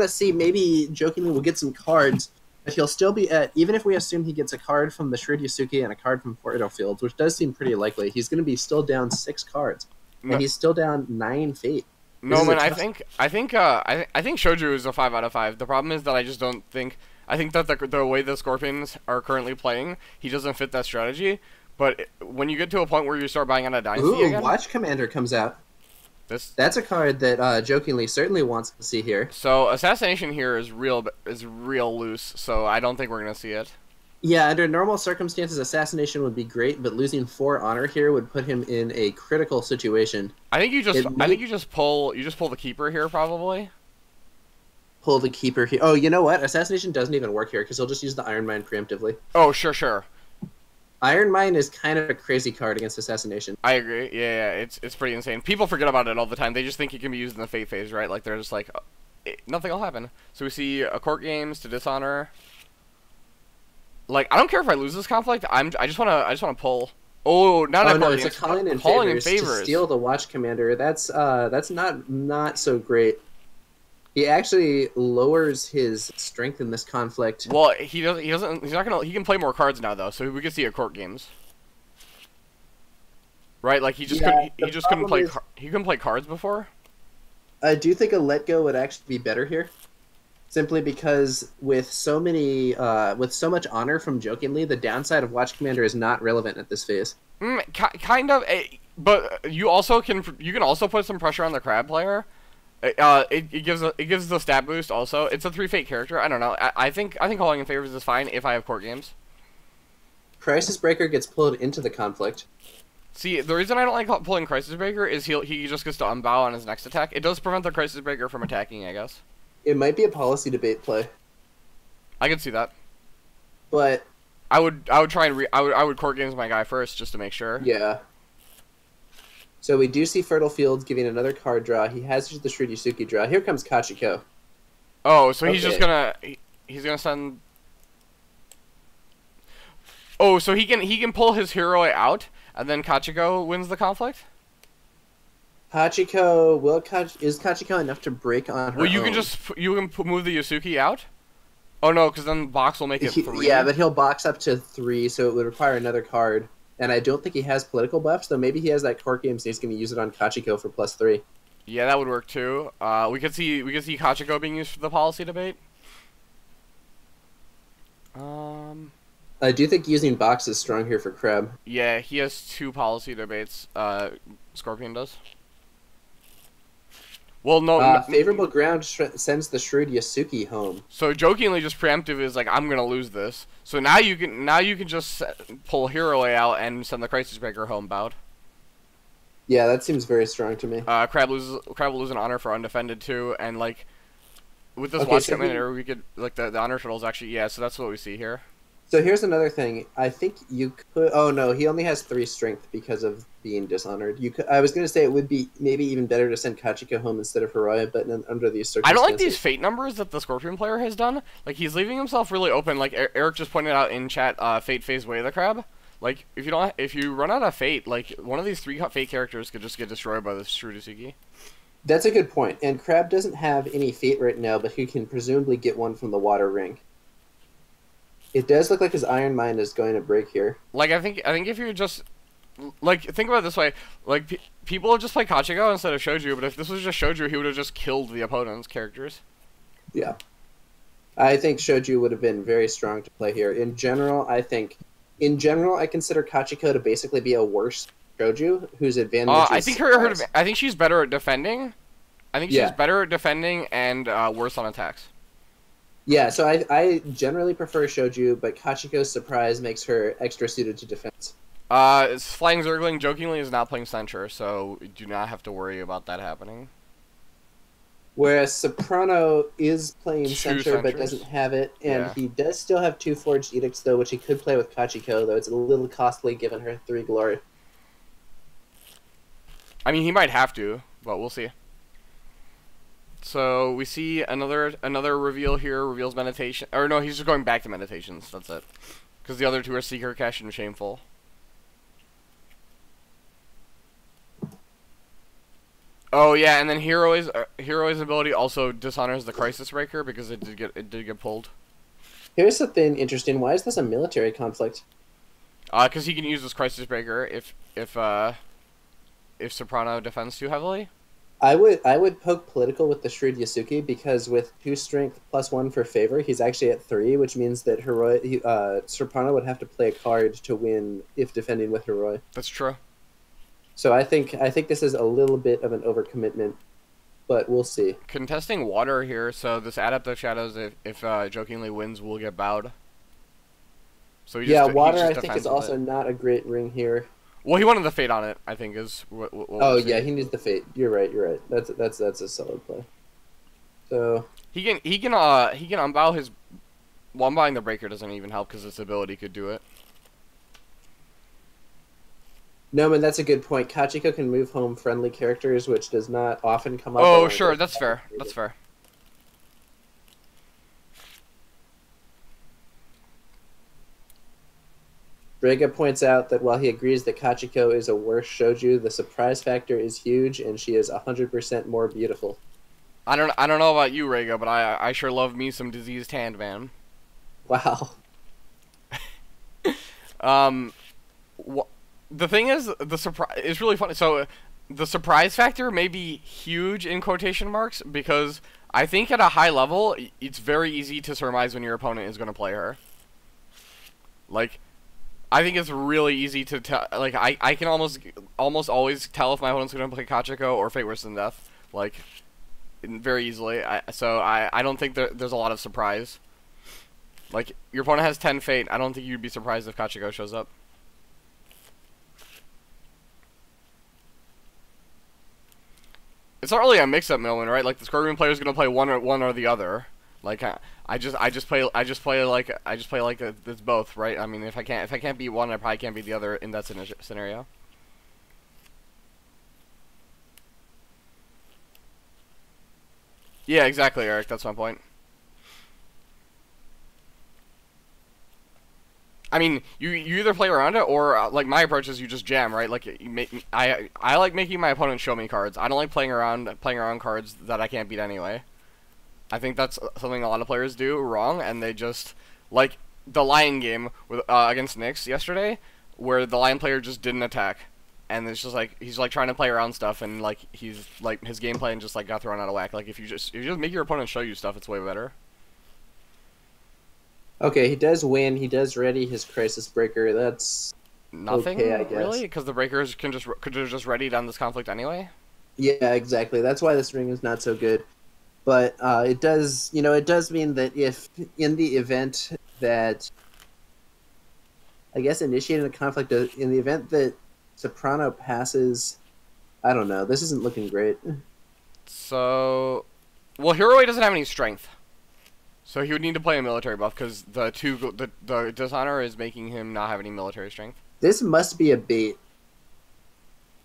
[SPEAKER 1] to see, maybe jokingly we'll get some cards, but he'll still be at, even if we assume he gets a card from the Shrewd Yasuki and a card from Fertile Fields, which does seem pretty likely, he's going to be still down 6 cards.
[SPEAKER 2] No.
[SPEAKER 1] And he's still down 9 Fate.
[SPEAKER 2] No, man, I think Shoju is a 5 out of 5. The problem is that I just don't think, I think that the way the Scorpions are currently playing, he doesn't fit that strategy. But when you get to a point where you start buying on a Dynasty again...
[SPEAKER 1] Watch Commander comes out. That's a card that jokingly certainly wants to see here.
[SPEAKER 2] So Assassination here is real loose, so I don't think we're going to see it.
[SPEAKER 1] Yeah, under normal circumstances, Assassination would be great, but losing 4 honor here would put him in a critical situation.
[SPEAKER 2] I think you just pull the Keeper here, probably.
[SPEAKER 1] Pull the Keeper here. Oh, you know what? Assassination doesn't even work here because he'll just use the Iron Mine preemptively.
[SPEAKER 2] Oh, sure.
[SPEAKER 1] Iron Mine is kind of a crazy card against Assassination.
[SPEAKER 2] I agree. Yeah, it's pretty insane. People forget about it all the time. They just think it can be used in the Fate phase, right? Like they're just like, nothing will happen. So we see a Court Games to Dishonor. Like, I don't care if I lose this conflict. I just wanna pull. Oh,
[SPEAKER 1] no, it's a calling in favors to steal the Watch Commander. That's not so great. He actually lowers his strength in this conflict.
[SPEAKER 2] Well, he can play more cards now though, so we could see a Court Games. Right? Like he couldn't play cards before.
[SPEAKER 1] I do think a Let Go would actually be better here. Simply because with so much honor from Jokingly, the downside of Watch Commander is not relevant at this phase.
[SPEAKER 2] Kind of, but you can also put some pressure on the Crab player. It gives the stat boost also. It's a 3 Fate character. I don't know. I think calling in favors is fine if I have Court Games.
[SPEAKER 1] Crisis Breaker gets pulled into the conflict.
[SPEAKER 2] See, the reason I don't like pulling Crisis Breaker is he just gets to unbow on his next attack. It does prevent the Crisis Breaker from attacking, I guess.
[SPEAKER 1] It might be a policy debate play.
[SPEAKER 2] I can see that.
[SPEAKER 1] But
[SPEAKER 2] I would try and I would Court Games my guy first just to make sure.
[SPEAKER 1] Yeah. So we do see Fertile Fields giving another card draw. He has the Shrewd Yasuki draw. Here comes Kachiko.
[SPEAKER 2] Oh, so he's just gonna send. Oh, so he can pull his Hiroi out, and then Kachiko wins the conflict.
[SPEAKER 1] Kachiko is Kachiko enough to break on her?
[SPEAKER 2] Well, you can move the Yasuki out. Oh no, because then box will make it 3.
[SPEAKER 1] Yeah, but he'll box up to 3, so it would require another card. And I don't think he has political buffs, though maybe he has that Court Games and he's going to use it on Kachiko for +3.
[SPEAKER 2] Yeah, that would work too. We could see Kachiko being used for the policy debate.
[SPEAKER 1] I do think using box is strong here for Crab.
[SPEAKER 2] Yeah, he has 2 policy debates. Scorpion does. Well, no.
[SPEAKER 1] Favorable ground sends the shrewd Yasuki home.
[SPEAKER 2] So jokingly, just preemptive is like I'm gonna lose this. So now you can just pull Hero out and send the Crisis Breaker home bound.
[SPEAKER 1] Yeah, that seems very strong to me.
[SPEAKER 2] Crab will lose an honor for undefended too, and like with this
[SPEAKER 1] Okay,
[SPEAKER 2] watch
[SPEAKER 1] so
[SPEAKER 2] commander, we could like the honor shuttles actually. Yeah, so that's what we see here.
[SPEAKER 1] so here's another thing. I think you could. Oh no, he only has 3 strength because of being dishonored. You could. I was going to say it would be maybe even better to send Kachiko home instead of Hiroya, but under these
[SPEAKER 2] I don't
[SPEAKER 1] circumstances,
[SPEAKER 2] like these fate numbers that the Scorpion player has done. Like he's leaving himself really open. Like Eric just pointed out in chat, fate phase way the crab. Like if you run out of fate, like one of these 3 fate characters could just get destroyed by this Shrudisuki.
[SPEAKER 1] That's a good point. And Crab doesn't have any fate right now, but he can presumably get one from the water ring. It does look like his Iron Mind is going to break here.
[SPEAKER 2] Like I think if you just like think about it this way, like people would just play Kachiko instead of Shoju, but if this was just Shoju, he would have just killed the opponent's characters.
[SPEAKER 1] Yeah. I think Shoju would have been very strong to play here. In general, I consider Kachiko to basically be a worse Shoju, whose advantage
[SPEAKER 2] I
[SPEAKER 1] is
[SPEAKER 2] think
[SPEAKER 1] surprise.
[SPEAKER 2] I think she's better at defending. I think she's better at defending and worse on attacks.
[SPEAKER 1] Yeah, so I generally prefer Shoju, but Kachiko's surprise makes her extra suited to defense.
[SPEAKER 2] Flying Zergling jokingly is not playing Censure, so do not have to worry about that happening.
[SPEAKER 1] Whereas Soprano is playing
[SPEAKER 2] 2
[SPEAKER 1] Censure but
[SPEAKER 2] Censures.
[SPEAKER 1] doesn't have it, and
[SPEAKER 2] Yeah.
[SPEAKER 1] he does still have 2 Forged Edicts, though, which he could play with Kachiko, though it's a little costly given her 3 glory.
[SPEAKER 2] I mean, he might have to, but we'll see. So we see another reveal here. Reveals meditation, or no, he's just going back to meditations. That's it, because the other 2 are Seeker, Cash, and Shameful. Oh yeah, and then Hero's ability also dishonors the Crisis Breaker because it did get pulled.
[SPEAKER 1] Here's something interesting. Why is this a military conflict?
[SPEAKER 2] Because he can use this Crisis Breaker if Soprano defends too heavily.
[SPEAKER 1] I would poke political with the Shrewd Yasuki because with 2 strength plus 1 for favor, he's actually at 3, which means that Soprano would have to play a card to win if defending with Heroi.
[SPEAKER 2] That's true.
[SPEAKER 1] So I think this is a little bit of an overcommitment, but we'll see.
[SPEAKER 2] Contesting water here, so this Adept of Shadows, if jokingly wins, will get bowed. So
[SPEAKER 1] water
[SPEAKER 2] he
[SPEAKER 1] I
[SPEAKER 2] just
[SPEAKER 1] think
[SPEAKER 2] defends
[SPEAKER 1] is
[SPEAKER 2] with
[SPEAKER 1] also
[SPEAKER 2] it.
[SPEAKER 1] not a great ring here.
[SPEAKER 2] Well, he wanted the fate on it, I think, is what
[SPEAKER 1] Oh
[SPEAKER 2] we're
[SPEAKER 1] yeah,
[SPEAKER 2] saying.
[SPEAKER 1] he needs the fate. You're right. That's a solid play. So
[SPEAKER 2] He can unbow his. Well, unbowing the breaker doesn't even help because its ability could do it.
[SPEAKER 1] no, man, that's a good point. Kachiko can move home friendly characters, which does not often come up.
[SPEAKER 2] Oh, sure, that's fair. That's fair.
[SPEAKER 1] Brega points out that while he agrees that Kachiko is a worse shouju, the surprise factor is huge, and she is 100% more beautiful.
[SPEAKER 2] I don't know about you, Rega, but I sure love me some diseased hand, man.
[SPEAKER 1] Wow.
[SPEAKER 2] The thing is, the surprise is really funny. So, the surprise factor may be huge in quotation marks because I think at a high level, it's very easy to surmise when your opponent is going to play her. Like, I think it's really easy to tell. Like, I can almost always tell if my opponent's going to play Kachiko or Fate Worse Than Death. Like, very easily. So I don't think there's a lot of surprise. Like, your opponent has 10 Fate. I don't think you'd be surprised if Kachiko shows up. It's not really a mix-up moment, right? Like the Scorpion player is gonna play one or the other. Like I just play like it's both, right? I mean, if I can't beat one, I probably can't beat the other in that scenario. Yeah, exactly, Eric. That's my point. I mean, you either play around it or like my approach is you just jam, right? Like I like making my opponent show me cards. I don't like playing around cards that I can't beat anyway. I think that's something a lot of players do wrong, and they just like the Lion game with against Nyx yesterday, where the Lion player just didn't attack, and it's just like he's like trying to play around stuff, and like he's like his game plan just like got thrown out of whack. Like if you just make your opponent show you stuff, it's way better.
[SPEAKER 1] Okay, he does win. He does ready his Crisis Breaker. That's
[SPEAKER 2] Nothing
[SPEAKER 1] okay, I guess.
[SPEAKER 2] really, because the breakers could have just readied on this conflict anyway.
[SPEAKER 1] Yeah, exactly. That's why this ring is not so good. But it does, it does mean that if in the event that, I guess, initiating a conflict, in the event that Soprano passes, I don't know. This isn't looking great.
[SPEAKER 2] So, well, Hiroi doesn't have any strength. So he would need to play a military buff because the dishonor is making him not have any military strength.
[SPEAKER 1] This must be a bait.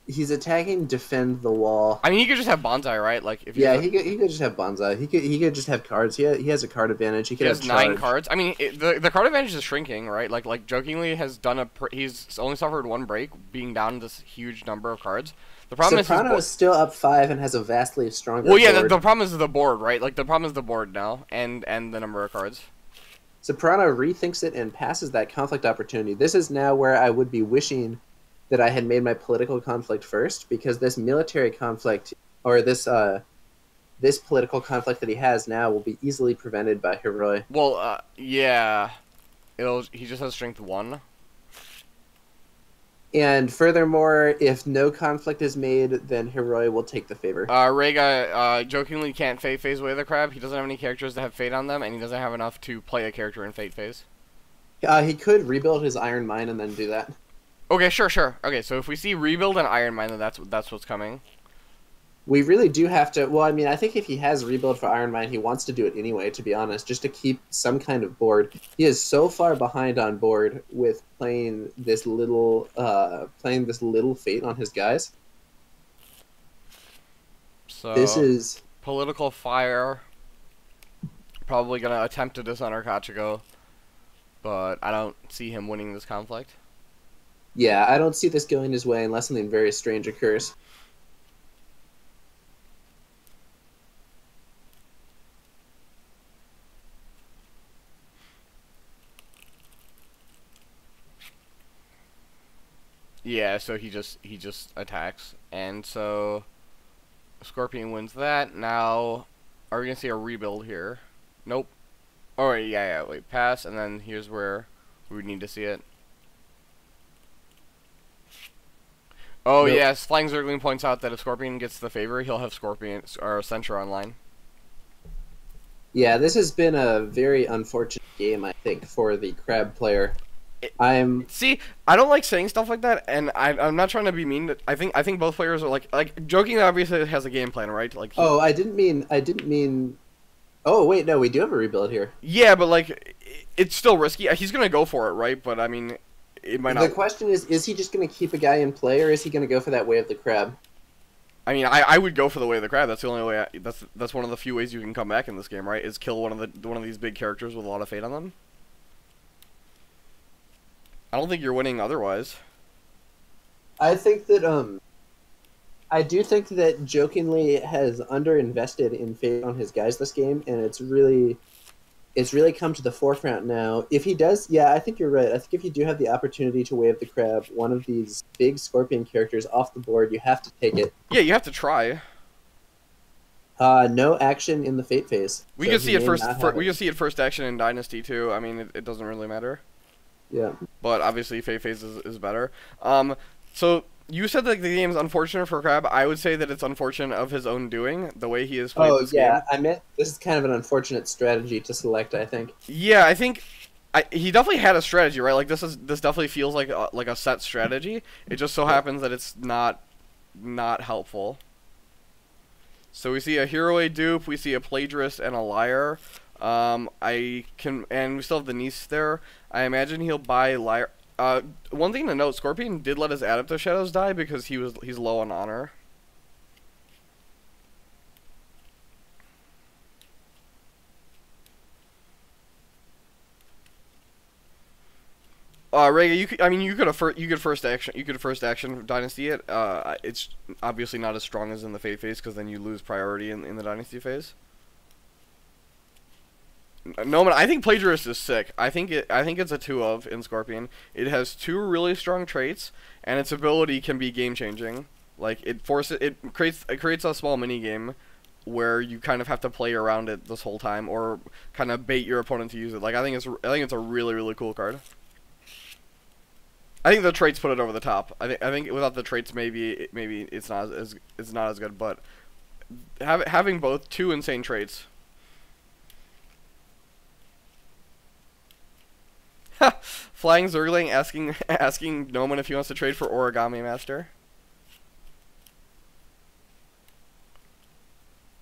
[SPEAKER 1] He's attacking defend the wall.
[SPEAKER 2] I mean, he could just have bonsai, right? Like if he's
[SPEAKER 1] Yeah, he could just have bonsai. He could just have cards. He has a card advantage. He
[SPEAKER 2] he
[SPEAKER 1] could
[SPEAKER 2] has
[SPEAKER 1] have
[SPEAKER 2] nine
[SPEAKER 1] charge.
[SPEAKER 2] cards. I mean, the card advantage is shrinking, right? Like jokingly has done he's only suffered one break, being down this huge number of cards. The problem is his
[SPEAKER 1] Soprano is still up 5 and has a vastly stronger
[SPEAKER 2] well, yeah,
[SPEAKER 1] board.
[SPEAKER 2] the problem is the board, right? Like the problem is the board now, and the number of cards.
[SPEAKER 1] Soprano rethinks it and passes that conflict opportunity. This is now where I would be wishing that I had made my political conflict first, because this military conflict, or this political conflict that he has now, will be easily prevented by Hiroi.
[SPEAKER 2] Well, yeah, he just has strength 1.
[SPEAKER 1] And furthermore, if no conflict is made, then Hiroi will take the favor.
[SPEAKER 2] Rega, jokingly can't Fate Phase Way of the Crab. He doesn't have any characters that have Fate on them, and he doesn't have enough to play a character in Fate Phase.
[SPEAKER 1] He could rebuild his Iron Mine and then do that.
[SPEAKER 2] Okay, sure. Okay, so if we see Rebuild and Iron Mine, then that's what's coming.
[SPEAKER 1] We really do have to. Well, I mean, I think if he has rebuild for Iron Mine, he wants to do it anyway. To be honest, just to keep some kind of board. He is so far behind on board with playing this little fate on his guys.
[SPEAKER 2] So
[SPEAKER 1] This is
[SPEAKER 2] political fire. Probably gonna attempt to dishonor Kachiko, but I don't see him winning this conflict.
[SPEAKER 1] yeah. I don't see this going his way unless something very strange occurs.
[SPEAKER 2] Yeah, so he just attacks, and so Scorpion wins that. Now, are we gonna see a rebuild here? Nope. Oh wait, yeah. Wait, pass, and then here's where we would need to see it. Oh
[SPEAKER 1] Nope.
[SPEAKER 2] yes, Flying Zergling points out that if Scorpion gets the favor, he'll have Scorpion or Sentra online.
[SPEAKER 1] Yeah, this has been a very unfortunate game, I think, for the crab player.
[SPEAKER 2] See, I don't like saying stuff like that, and I'm not trying to be mean. I think both players are like joking. Obviously, has a game plan, right? Like.
[SPEAKER 1] Oh, I didn't mean. Oh wait, no, we do have a rebuild here.
[SPEAKER 2] Yeah, but like, it's still risky. He's gonna go for it, right? But I mean, it might not.
[SPEAKER 1] The question is he just going to keep a guy in play, or is he going to go for that way of the crab?
[SPEAKER 2] I mean, I would go for the way of the crab. That's the only way. That's one of the few ways you can come back in this game, right? Is kill one of these big characters with a lot of fate on them. I don't think you're winning otherwise.
[SPEAKER 1] I do think that Jokingly has underinvested in fate on his guys this game, and it's really come to the forefront now. If he does, yeah, I think you're right. I think if you do have the opportunity to wave the crab, one of these big Scorpion characters off the board, you have to take it.
[SPEAKER 2] Yeah, you have to try.
[SPEAKER 1] No action in the fate phase.
[SPEAKER 2] We can see it first. We can see it first action in Dynasty too. I mean, it doesn't really matter.
[SPEAKER 1] Yeah.
[SPEAKER 2] But obviously, fate phase is better. So you said that the game is unfortunate for Crab. I would say that it's unfortunate of his own doing, the way he has played this game.
[SPEAKER 1] I meant this is kind of an unfortunate strategy to select, I think.
[SPEAKER 2] Yeah, I think he definitely had a strategy, right? Like this definitely feels like a set strategy. It just so happens that it's not helpful. So we see a hero a dupe, we see a plagiarist and a liar. And we still have the niece there. I imagine he'll buy liar. One thing to note: Scorpion did let his Adeptus Shadows die because he's low on honor. Rega, you could first action Dynasty it. It's obviously not as strong as in the Fate phase because then you lose priority in the Dynasty phase. No, but I think Plagiarist is sick. I think it's a 2-of in Scorpion. It has 2 really strong traits, and its ability can be game changing. Like it creates a small mini game where you kind of have to play around it this whole time or kind of bait your opponent to use it. Like I think it's a really cool card. I think the traits put it over the top. I think without the traits, maybe it's not as good. But having both two insane traits. Flying Zergling asking Noman if he wants to trade for Origami Master.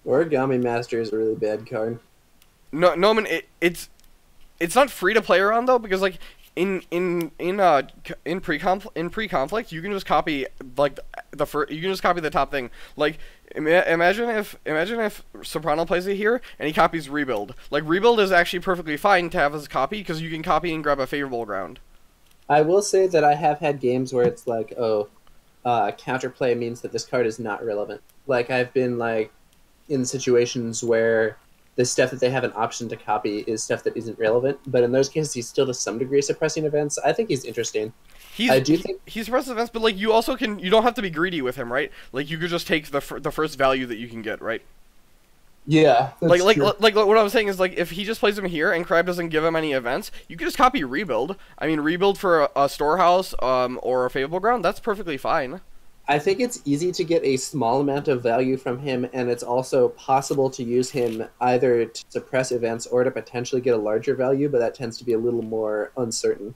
[SPEAKER 1] Origami Master is a really bad card.
[SPEAKER 2] No, Noman, it's not free to play around though, because like in pre-conflict you can just copy like you can just copy the top thing. Like imagine if Soprano plays it here and he copies Rebuild. Like Rebuild is actually perfectly fine to have as a copy because you can copy and grab a favorable ground.
[SPEAKER 1] I will say that I have had games where it's like, counterplay means that this card is not relevant. Like I've been like in situations where the stuff that they have an option to copy is stuff that isn't relevant, but in those cases he's still to some degree suppressing events. I think he's interesting.
[SPEAKER 2] He's suppressing events, but like you don't have to be greedy with him, right? Like you could just take the first value that you can get, right?
[SPEAKER 1] Yeah,
[SPEAKER 2] like what I'm saying is like if he just plays him here and Crab doesn't give him any events, you can just copy Rebuild. I mean Rebuild for a storehouse or a favorable ground, that's perfectly fine.
[SPEAKER 1] I think it's easy to get a small amount of value from him, and it's also possible to use him either to suppress events or to potentially get a larger value, but that tends to be a little more uncertain.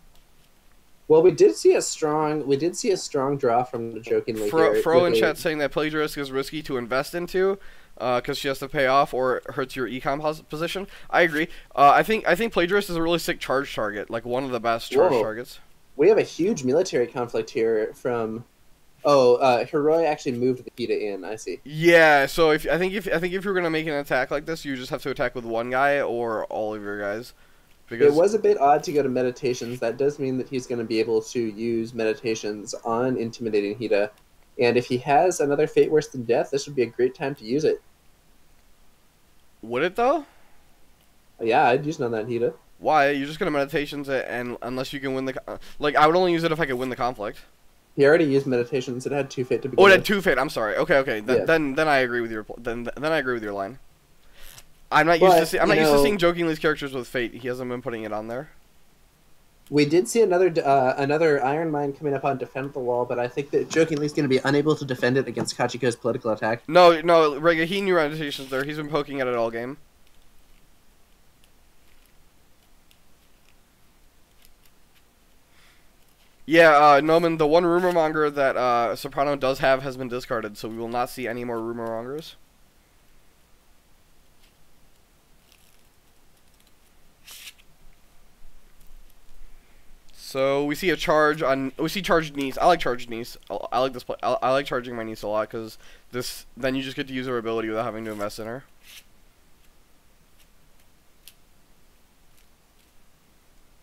[SPEAKER 1] Well, we did see a strong draw from the Jokingly here.
[SPEAKER 2] Fro in chat saying that Plagiarisk is risky to invest into, because she has to pay off or it hurts your econ position. I agree. I think Plagiarist is a really sick charge target, like one of the best charge targets.
[SPEAKER 1] We have a huge military conflict here from. Heroi actually moved the Hida in. I see.
[SPEAKER 2] Yeah, so I think if you're gonna make an attack like this, you just have to attack with one guy or all of your guys.
[SPEAKER 1] Because it was a bit odd to go to Meditations. That does mean that he's going to be able to use Meditations on Intimidating Hida, and if he has another Fate Worse Than Death, this would be a great time to use it.
[SPEAKER 2] Would it though?
[SPEAKER 1] Yeah, I'd use it on that Hida.
[SPEAKER 2] Why? You're just gonna Meditations it, and unless you can win the I would only use it if I could win the conflict.
[SPEAKER 1] He already used Meditations. It had 2 Fate to begin
[SPEAKER 2] with.
[SPEAKER 1] with.
[SPEAKER 2] It had 2 Fate. I'm sorry. Okay. Then I agree with your I agree with your line. I'm not used to seeing Jokingly's characters with Fate. He hasn't been putting it on there.
[SPEAKER 1] We did see another Iron Mine coming up on Defend the Wall, but I think that Jokingly's going to be unable to defend it against Kachiko's political attack.
[SPEAKER 2] No, Rega, he knew Meditations there. He's been poking at it all game. Yeah, Noman, the one rumor monger that Soprano does have has been discarded, so we will not see any more rumor mongers. So we see charged Niece. I like charged Niece. I like this play. I like charging my Niece a lot because then you just get to use her ability without having to invest in her.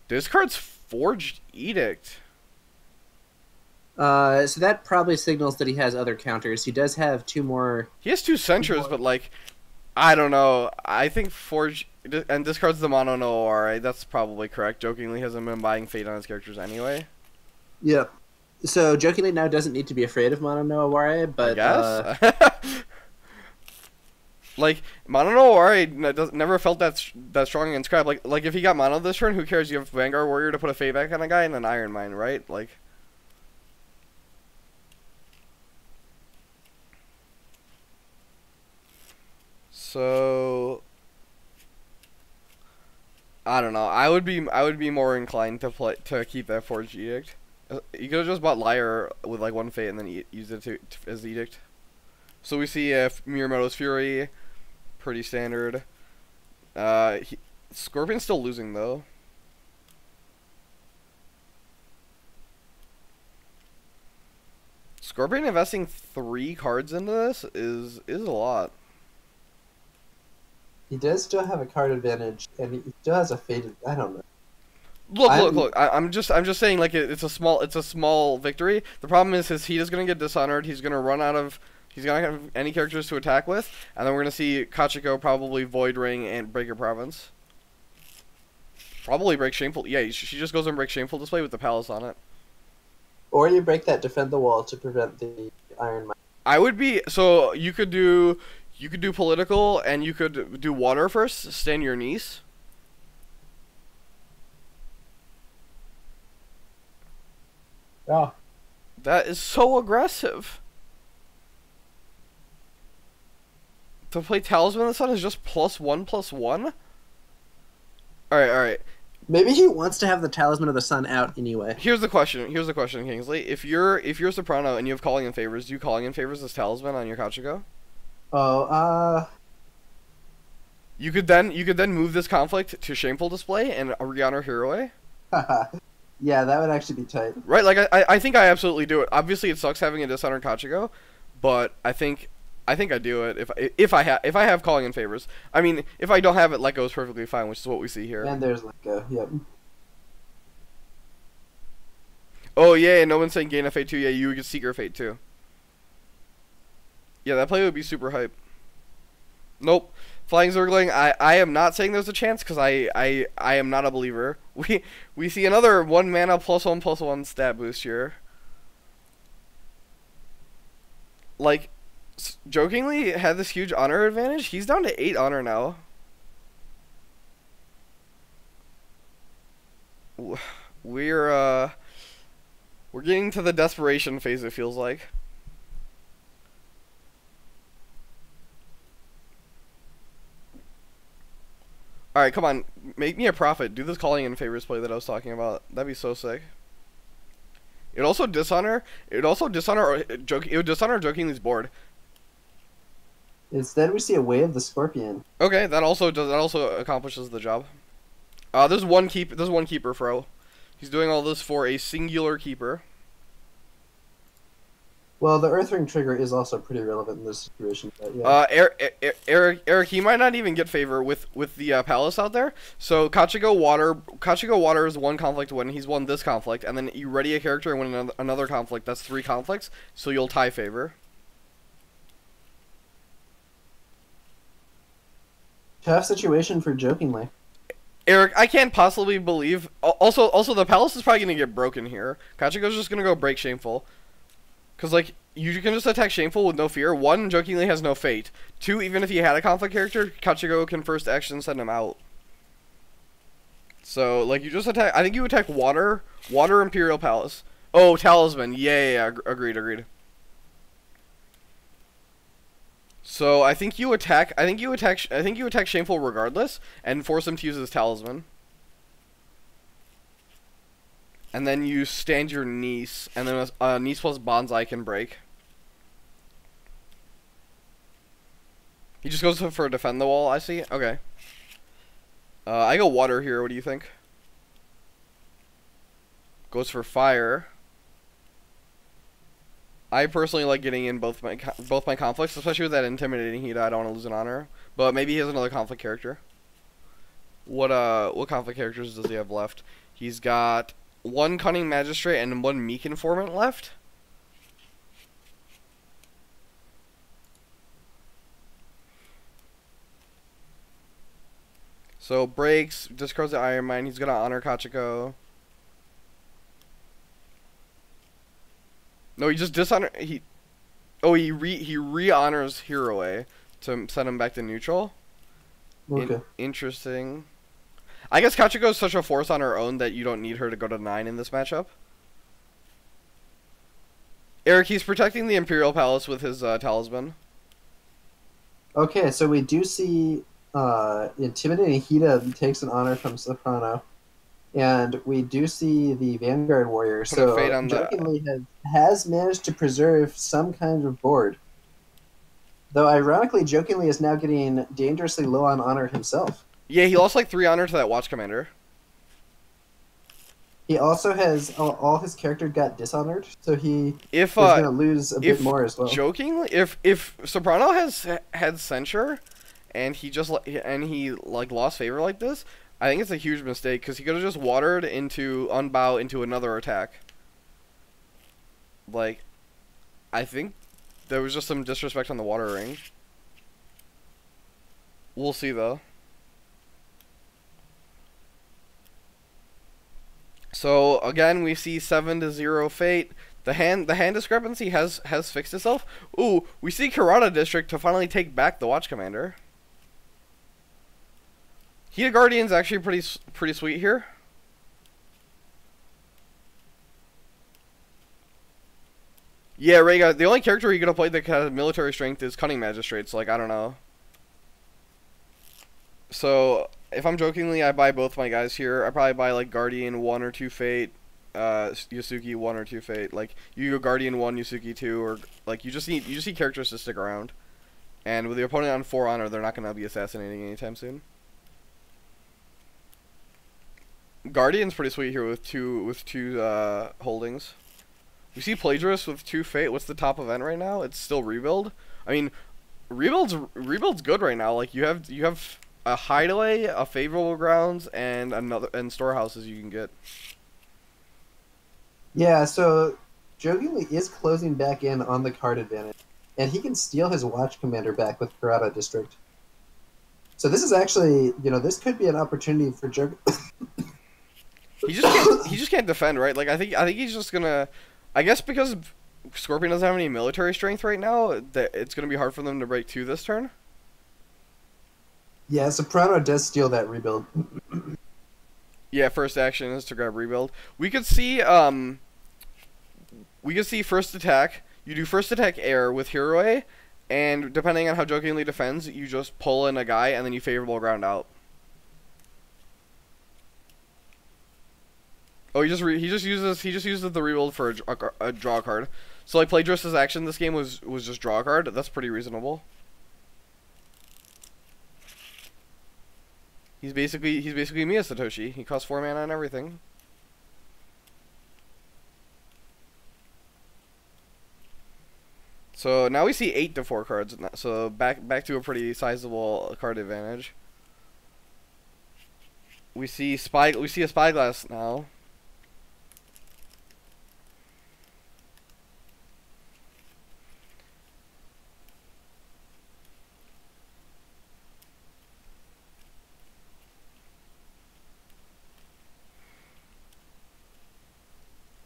[SPEAKER 2] Discards Forged Edict.
[SPEAKER 1] So that probably signals that he has other counters. He does have 2 more.
[SPEAKER 2] He has 2 Sentries, but like, I don't know. I think Forge and discards the Mono no Ore. That's probably correct. Jokingly hasn't been buying Fate on his characters anyway.
[SPEAKER 1] Yep. So Jokingly now doesn't need to be afraid of Mono no Ore, but
[SPEAKER 2] I guess. Like Mono no Ore never felt that strong against Crab. Like if he got Mono this turn, who cares? You have Vanguard Warrior to put a Fate back on a guy and an Iron Mine, right? Like. So I don't know. I would be more inclined to keep that Forged Edict. You could have just bought Liar with like 1 Fate and then used it as Edict. So we see Miyamoto's Fury, pretty standard. Scorpion's still losing though. Scorpion investing 3 cards into this is a lot.
[SPEAKER 1] He does still have a card advantage, and he still has a faded. I don't know.
[SPEAKER 2] Look! I'm just saying, like it's a small victory. The problem is his Heat is gonna get dishonored. He's gonna he's gonna have any characters to attack with, and then we're gonna see Kachiko probably Void Ring and Breaker Province. Probably break Shameful. Yeah, she just goes and breaks Shameful Display with the Palace on it.
[SPEAKER 1] Or you break that Defend the Wall to prevent the Iron Mine.
[SPEAKER 2] I would be so you could do political and you could do water first. Stand your Niece.
[SPEAKER 1] Yeah.
[SPEAKER 2] That is so aggressive. To play Talisman of the Sun is just +1/+1? Alright.
[SPEAKER 1] Maybe he wants to have the Talisman of the Sun out anyway.
[SPEAKER 2] Here's the question, Kingsley. If you're Soprano and you have Calling in Favors, do you Calling in Favors as Talisman on your Kachiko?
[SPEAKER 1] Oh,
[SPEAKER 2] You could then move this conflict to Shameful Display and re-honor Hiroe.
[SPEAKER 1] yeah, that would actually be tight.
[SPEAKER 2] Right, like I think I absolutely do it. Obviously it sucks having a dishonored Kachiko, but I think I do it if I have Calling in Favors. I mean, if I don't have it, Let Go is perfectly fine, which is what we see here.
[SPEAKER 1] And there's like a, yep.
[SPEAKER 2] Oh yeah, no one's saying gain a fate too. Yeah, you would get Seeker Fate too. Yeah, that play would be super hype. Nope. Flying Zergling, I am not saying there's a chance because I am not a believer. We see another 1 mana +1/+1 stat boost here. Like, jokingly had this huge honor advantage. He's down to 8 honor now. We're getting to the desperation phase, it feels like. Alright, come on. Make me a profit. Do this Calling in Favors play that I was talking about. That'd be so sick. It would also dishonor Jokingly's board.
[SPEAKER 1] Instead, we see a Way of the Scorpion.
[SPEAKER 2] Okay, that also accomplishes the job. There's one keeper, Fro. He's doing all this for a singular keeper.
[SPEAKER 1] Well, the Earthring trigger is also pretty relevant in this situation. But yeah.
[SPEAKER 2] Eric, he might not even get favor with the palace out there. So Kachiko Water is 1 conflict win. He's won this conflict, and then you ready a character and win another conflict. That's 3 conflicts. So you'll tie favor.
[SPEAKER 1] Tough situation for Jokingly.
[SPEAKER 2] Eric, I can't possibly believe. Also, the palace is probably gonna get broken here. Kachiko's just gonna go break Shameful. Because, like, you can just attack Shameful with no fear. 1, Jokingly has no fate. 2, even if he had a conflict character, Kachiko can first action send him out. So, like, you just attack... I think you attack Water Imperial Palace. Oh, Talisman. Yeah. Agreed. So, I think you attack Shameful regardless, and force him to use his Talisman. And then you stand your niece, and then niece plus Bonsai can break. He just goes for defend the wall, I see. Okay. I go water here, what do you think? Goes for fire. I personally like getting in both my conflicts, especially with that intimidating heat. I don't want to lose an honor. But maybe he has another conflict character. What conflict characters does he have left? He's got 1 Cunning Magistrate and 1 Meek Informant left. So breaks, discards the Iron Mine. He's gonna honor Kachiko. No, he just dishonor. He re-honors Hiroe to send him back to neutral.
[SPEAKER 1] Okay.
[SPEAKER 2] Interesting. I guess Kachiko is such a force on her own that you don't need her to go to 9 in this matchup. Eric, he's protecting the Imperial Palace with his talisman.
[SPEAKER 1] Okay, so we do see Intimidating Hida takes an honor from Soprano. And we do see the Vanguard Warrior. So Jokingly has managed to preserve some kind of board. Though ironically, Jokingly is now getting dangerously low on honor himself.
[SPEAKER 2] Yeah, he lost like 3 honor to that Watch Commander.
[SPEAKER 1] He also has all his character got dishonored, so he is going to lose a bit more as well.
[SPEAKER 2] Jokingly, if Soprano has had censure, and he lost favor like this, I think it's a huge mistake because he could have just watered into unbow into another attack. Like, I think there was just some disrespect on the water ring. We'll see though. So again, we see 7-0 fate. The hand discrepancy has fixed itself. Ooh, we see Karada District to finally take back the Watch Commander. Hida Guardian's actually pretty sweet here. Yeah, Rhaegar, the only character he could have played that has military strength is Cunning Magistrates, like, I don't know. So, if I'm jokingly, I buy both my guys here. I probably buy, like, Guardian 1 or 2 Fate, Yasuki 1 or 2 Fate. Like, you go Guardian 1, Yasuki 2, or, like, you just need characters to stick around. And with the opponent on 4 honor, they're not going to be assassinating anytime soon. Guardian's pretty sweet here with two holdings. We see Plagiarist with 2 Fate. What's the top event right now? It's still Rebuild. I mean, Rebuild's good right now. Like, you have a Hideaway, a Favorable Grounds, and storehouses you can get.
[SPEAKER 1] Yeah, so Jokingly is closing back in on the card advantage, and he can steal his Watch Commander back with Karada District. So this is actually, this could be an opportunity for Jok.
[SPEAKER 2] He just can't defend, right? Like, I think he's just gonna, I guess because Scorpion doesn't have any military strength right now, that it's gonna be hard for them to break 2 this turn.
[SPEAKER 1] Yeah, Soprano does steal that Rebuild.
[SPEAKER 2] Yeah, first action is to grab Rebuild. We could see first attack. You do first attack air with Hero, and depending on how Jokingly defends, you just pull in a guy and then you favorable ground out. Oh, he just uses the Rebuild for a draw card. So like Plagiarist's action this game was just draw a card. That's pretty reasonable. He's basically Mia Satoshi. He costs 4 mana and everything. So now we see 8 to 4 cards. So back to a pretty sizable card advantage. We see a Spyglass now.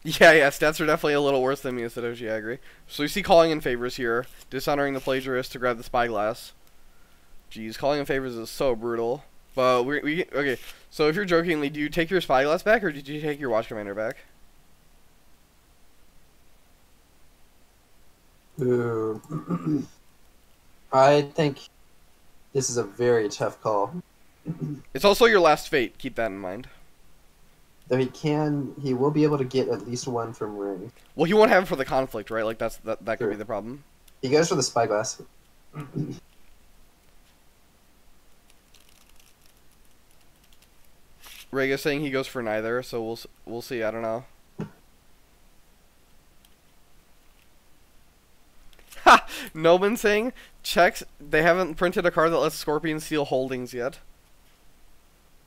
[SPEAKER 2] Yeah, stats are definitely a little worse than Mia Satoshi, I agree. So you see Calling in Favors here, dishonoring the Plagiarist to grab the Spyglass. Jeez, Calling in Favors is so brutal. But okay, so if you're Jokingly, do you take your Spyglass back, or did you take your Watch Commander back?
[SPEAKER 1] Ooh. I think this is a very tough call.
[SPEAKER 2] It's also your last Fate, keep that in mind.
[SPEAKER 1] Though he will be able to get at least 1 from Ring.
[SPEAKER 2] Well, he won't have it for the conflict, right? Like that could
[SPEAKER 1] Sure.
[SPEAKER 2] be the problem.
[SPEAKER 1] He goes for the Spyglass.
[SPEAKER 2] Rega's saying he goes for neither, so we'll see. I don't know. Ha! Noman saying checks. They haven't printed a card that lets Scorpion steal holdings yet.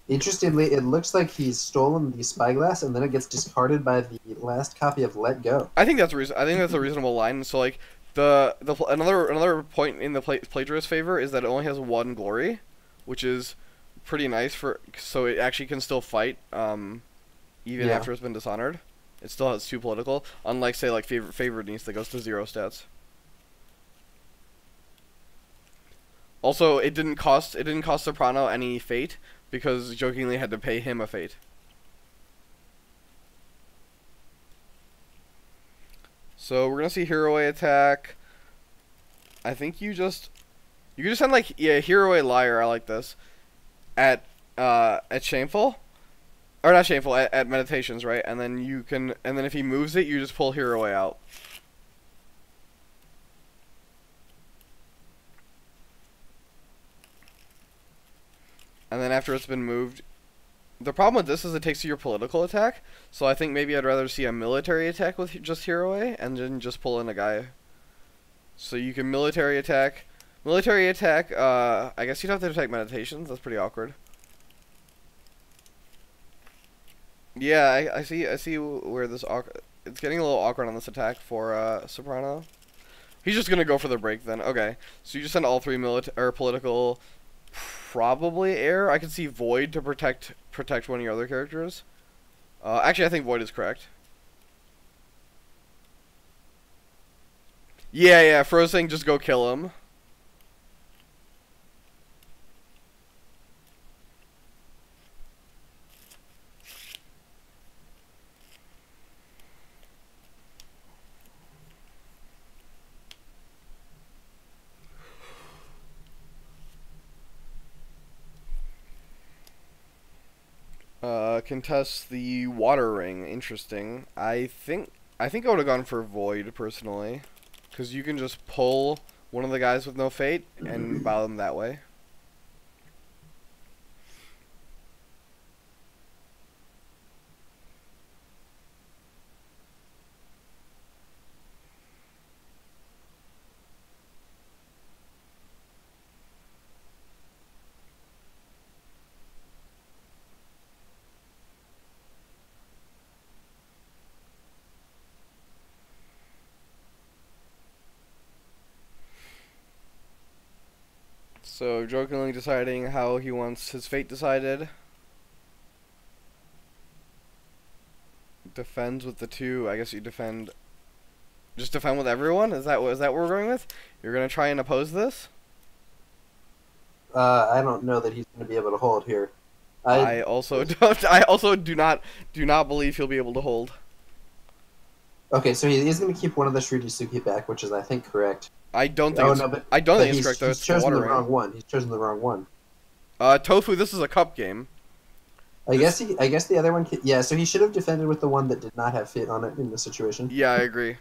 [SPEAKER 1] Interestingly, it looks like he's stolen the Spyglass, and then it gets discarded by the last copy of Let Go.
[SPEAKER 2] I think that's a reasonable line. So like another point in the Plagiarist favor is that it only has 1 glory, which is pretty nice so it actually can still fight even after it's been dishonored. It still has 2 political, unlike say like favored niece that goes to 0 stats. Also, it didn't cost Soprano any Fate, because Jokingly had to pay him a Fate. So we're gonna see Hero attack. I think you can just send like Hero Liar. I like this at Shameful, or not Shameful at Meditations, right? And then if he moves it, you just pull Hero out. And then after it's been moved, the problem with this is it takes your political attack. So I think maybe I'd rather see a military attack with just Hero and then just pull in a guy. So you can military attack. I guess you'd have to attack Meditations. That's pretty awkward. Yeah, I see where this it's getting a little awkward on this attack for Soprano. He's just gonna go for the break then. Okay, so you just send all 3 political. Probably air. I could see Void to protect one of your other characters. Actually, I think Void is correct. Yeah. Fro's saying just go kill him. Contest the water ring. Interesting. I think I would have gone for void personally, because you can just pull one of the guys with no fate and bow them that way. So, jokingly deciding how he wants his fate decided. Defends with the two. I guess you defend. Just defend with everyone? Is that what we're going with? You're gonna try and oppose this?
[SPEAKER 1] I don't know that he's going to be able to hold here.
[SPEAKER 2] I also don't. I also do not believe he'll be able to hold.
[SPEAKER 1] Okay, so he's going to keep one of the Shurijusuki back, which is, I think, correct.
[SPEAKER 2] I don't think I don't think it's correct though.
[SPEAKER 1] He's
[SPEAKER 2] It's
[SPEAKER 1] chosen
[SPEAKER 2] the
[SPEAKER 1] the
[SPEAKER 2] water
[SPEAKER 1] wrong
[SPEAKER 2] ring.
[SPEAKER 1] one. He's chosen the wrong one.
[SPEAKER 2] Tofu. This is a cup game.
[SPEAKER 1] I guess the other one. Yeah, so he should have defended with the one that did not have fate on it in this situation.
[SPEAKER 2] Yeah, I agree.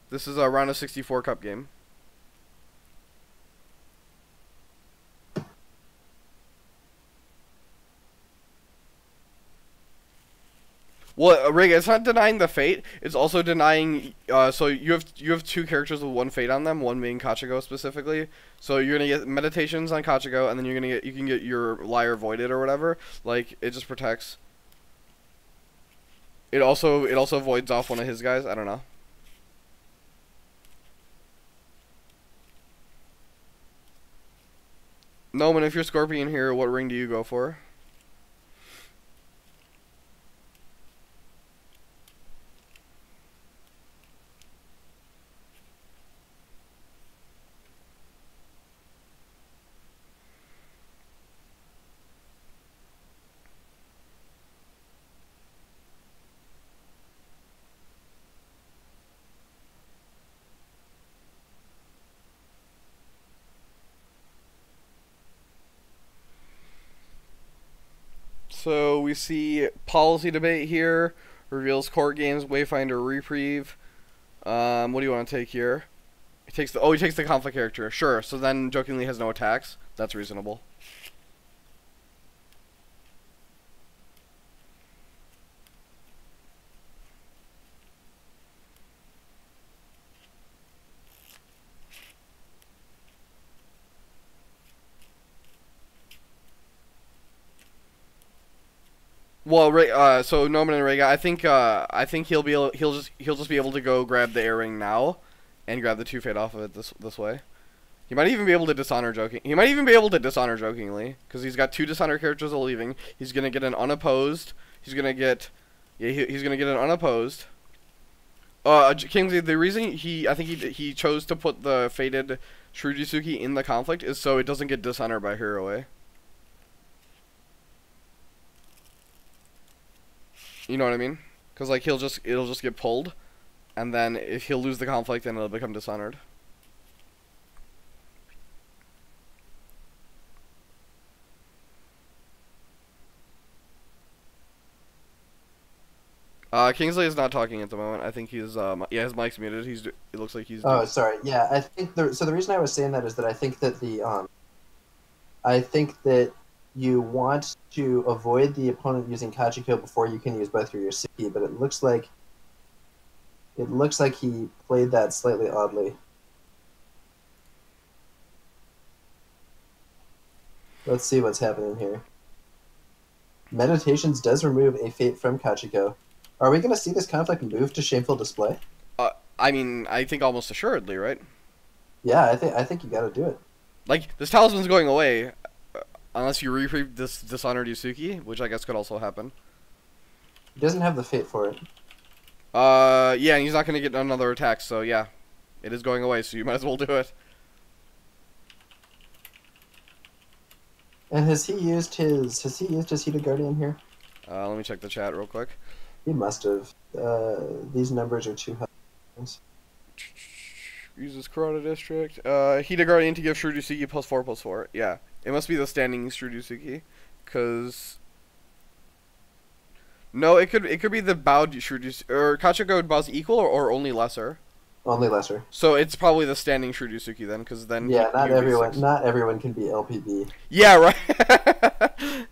[SPEAKER 2] This is a round of 64 cup game. Well, Rig, it's not denying the fate. It's also denying. So you have two characters with one fate on them. One being Kachiko specifically. So you're gonna get meditations on Kachiko, and then you can get your liar voided or whatever. Like it just protects. It also voids off one of his guys. I don't know. Noman, if you're Scorpion here, what ring do you go for? So we see policy debate here. Reveals court games, Wayfinder, Reprieve. What do you want to take here? He takes the conflict character. Sure. So then jokingly has no attacks. That's reasonable. Well, so Norman and Rega, I think he'll just be able to go grab the air ring now, and grab the two fate off of it this way. He might even be able to dishonor joking. He might even be able to dishonor jokingly, because he's got two dishonor characters leaving. He's gonna get an unopposed. He's gonna get, yeah, he's gonna get an unopposed. Kingsley, the reason I think he chose to put the fated Shurujisuki in the conflict is so it doesn't get dishonored by Hiroe. You know what I mean? Because like it'll just get pulled, and then if he'll lose the conflict, then it'll become dishonored. Kingsley is not talking at the moment. I think he's yeah, his mic's muted. It looks like he's.
[SPEAKER 1] Oh, sorry. Yeah, I think so the reason I was saying that is that I think that I think that you want to avoid the opponent using Kachiko before you can use both your Yasuki, but it looks like he played that slightly oddly. Let's see what's happening here. Meditations does remove a fate from Kachiko. Are we going to see this conflict move to Shameful Display?
[SPEAKER 2] I mean, I think almost assuredly, right?
[SPEAKER 1] Yeah, I think you got to do it.
[SPEAKER 2] Like this talisman's going away, unless you reprieve this dishonored Yusuke, which I guess could also happen.
[SPEAKER 1] He doesn't have the fate for it.
[SPEAKER 2] Yeah, and he's not going to get another attack, so yeah, it is going away. So you might as well do it.
[SPEAKER 1] And has he used his Heated Guardian here?
[SPEAKER 2] Let me check the chat real quick.
[SPEAKER 1] He must have. These numbers are too high.
[SPEAKER 2] Uses Kurata District. Heated Guardian to give Shurujisuki +4/+4. Yeah, it must be the standing Shurujisuki, because No, it could be the Bao Shuryusuki, or Kachiko Bao's equal or only lesser.
[SPEAKER 1] Only lesser.
[SPEAKER 2] So it's probably the standing Shuryusuki then, because then
[SPEAKER 1] Yeah,
[SPEAKER 2] he would be 6.
[SPEAKER 1] not everyone can be LPB.
[SPEAKER 2] Yeah, right.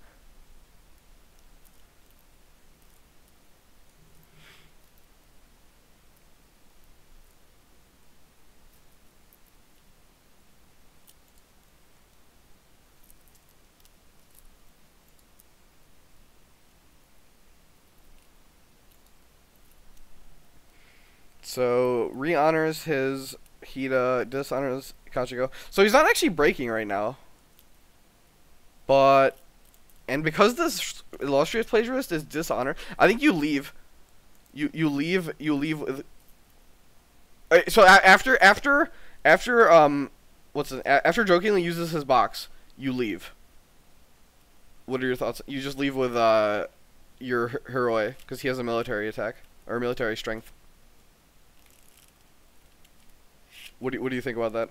[SPEAKER 2] So re-honors his Hida, dishonors Kachiko. So he's not actually breaking right now. But and because this illustrious plagiarist is dishonor, I think you leave. You leave with. So after after jokingly uses his box, you leave. What are your thoughts? You just leave with your Heroi because he has a military attack or military strength. What do you think about that?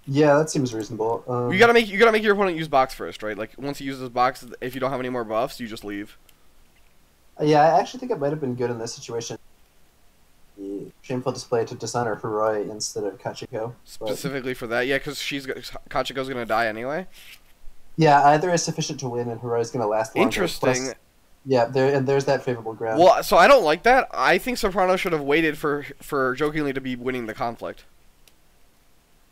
[SPEAKER 1] Yeah, that seems reasonable.
[SPEAKER 2] You gotta make your opponent use box first, right? Like once he uses box, if you don't have any more buffs, you just leave.
[SPEAKER 1] Yeah, I actually think it might have been good in this situation. The shameful display to dishonor Hiroi instead of Kachiko.
[SPEAKER 2] Specifically for that, yeah, because Kachiko's gonna die anyway.
[SPEAKER 1] Yeah, either is sufficient to win and Hiroi's going to last longer.
[SPEAKER 2] Interesting.
[SPEAKER 1] Plus, yeah, there's that favorable ground.
[SPEAKER 2] Well, so I don't like that. I think Soprano should have waited for jokingly to be winning the conflict.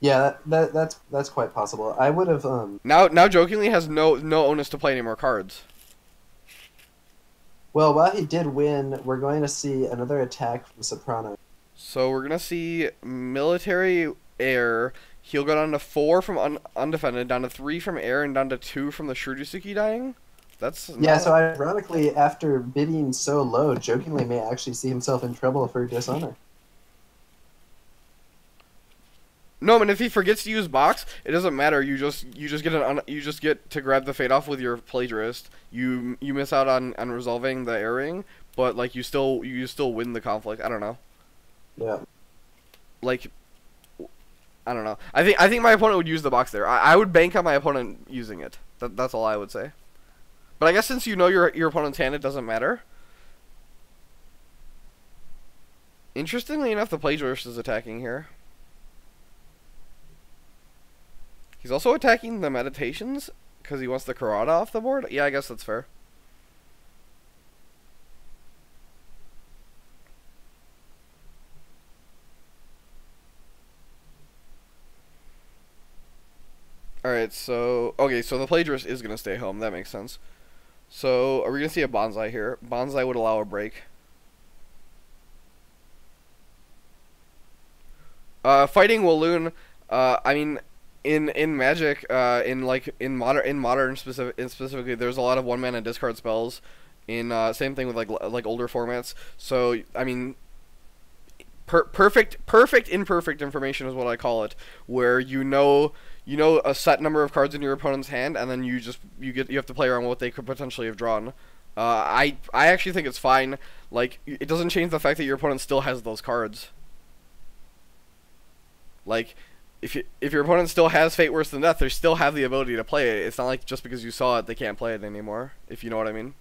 [SPEAKER 1] Yeah, that's quite possible. I would have
[SPEAKER 2] Now jokingly has no onus to play any more cards.
[SPEAKER 1] Well, while he did win, we're going to see another attack from Soprano.
[SPEAKER 2] So we're gonna see military air. He'll go down to 4 from undefended, down to 3 from air, and down to 2 from the Shuryusuki dying. That's
[SPEAKER 1] yeah. So ironically, after bidding so low, jokingly may actually see himself in trouble for dishonor.
[SPEAKER 2] No, but if he forgets to use box, it doesn't matter. You just get to grab the fade off with your plagiarist. You miss out on resolving the airing, but like you still win the conflict. I don't know.
[SPEAKER 1] Yeah.
[SPEAKER 2] Like, I don't know. I think my opponent would use the box there. I would bank on my opponent using it. That's all I would say. But I guess since you know your opponent's hand, it doesn't matter. Interestingly enough, the plagiarist is attacking here. He's also attacking the meditations because he wants the Karada off the board. Yeah, I guess that's fair. Alright, so okay, so the plagiarist is gonna stay home. That makes sense. So are we gonna see a bonsai here? Bonsai would allow a break. Fighting Walloon. I mean, in Magic, in modern specifically, there's a lot of 1-mana discard spells. In same thing with like older formats. So I mean, perfect imperfect information is what I call it, where you know a set number of cards in your opponent's hand, and then you have to play around with what they could potentially have drawn. I actually think it's fine. Like, it doesn't change the fact that your opponent still has those cards. Like, if your opponent still has Fate Worse Than Death, they still have the ability to play it. It's not like just because you saw it, they can't play it anymore, if you know what I mean.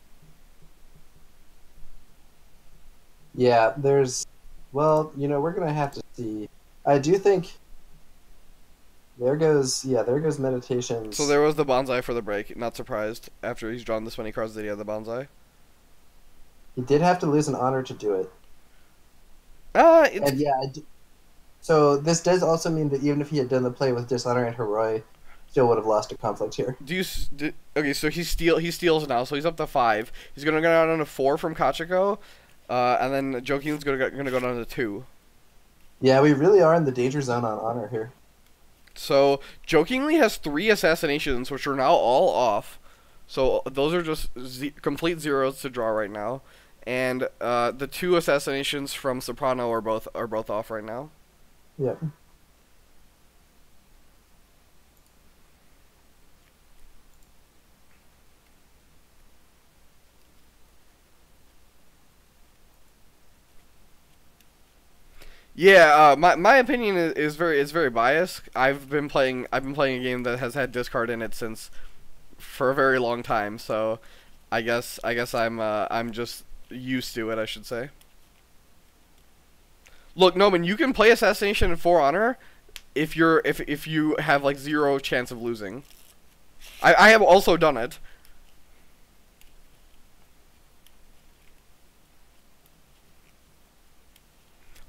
[SPEAKER 1] Yeah, well, we're going to have to see. I do think there goes Meditations.
[SPEAKER 2] So there was the bonsai for the break. Not surprised. After he's drawn this many cards that he had the bonsai.
[SPEAKER 1] He did have to lose an honor to do it.
[SPEAKER 2] It's...
[SPEAKER 1] And yeah, so this does also mean that even if he had done the play with Dishonor and Heroi, still would have lost a conflict here.
[SPEAKER 2] Okay, so he steals now, so he's up to 5. He's gonna go down to 4 from Kachiko, and then Jokin's gonna go down to 2.
[SPEAKER 1] Yeah, we really are in the danger zone on honor here.
[SPEAKER 2] So Jokingly has 3 assassinations, which are now all off. So those are just complete zeros to draw right now, and the 2 assassinations from Soprano are both off right now.
[SPEAKER 1] Yep.
[SPEAKER 2] Yeah, my opinion is very biased. I've been playing a game that has had discard in it for a very long time. So I guess I'm just used to it, I should say. Look, Noman, you can play Assassination in 4 Honor if you have like 0 chance of losing. I have also done it.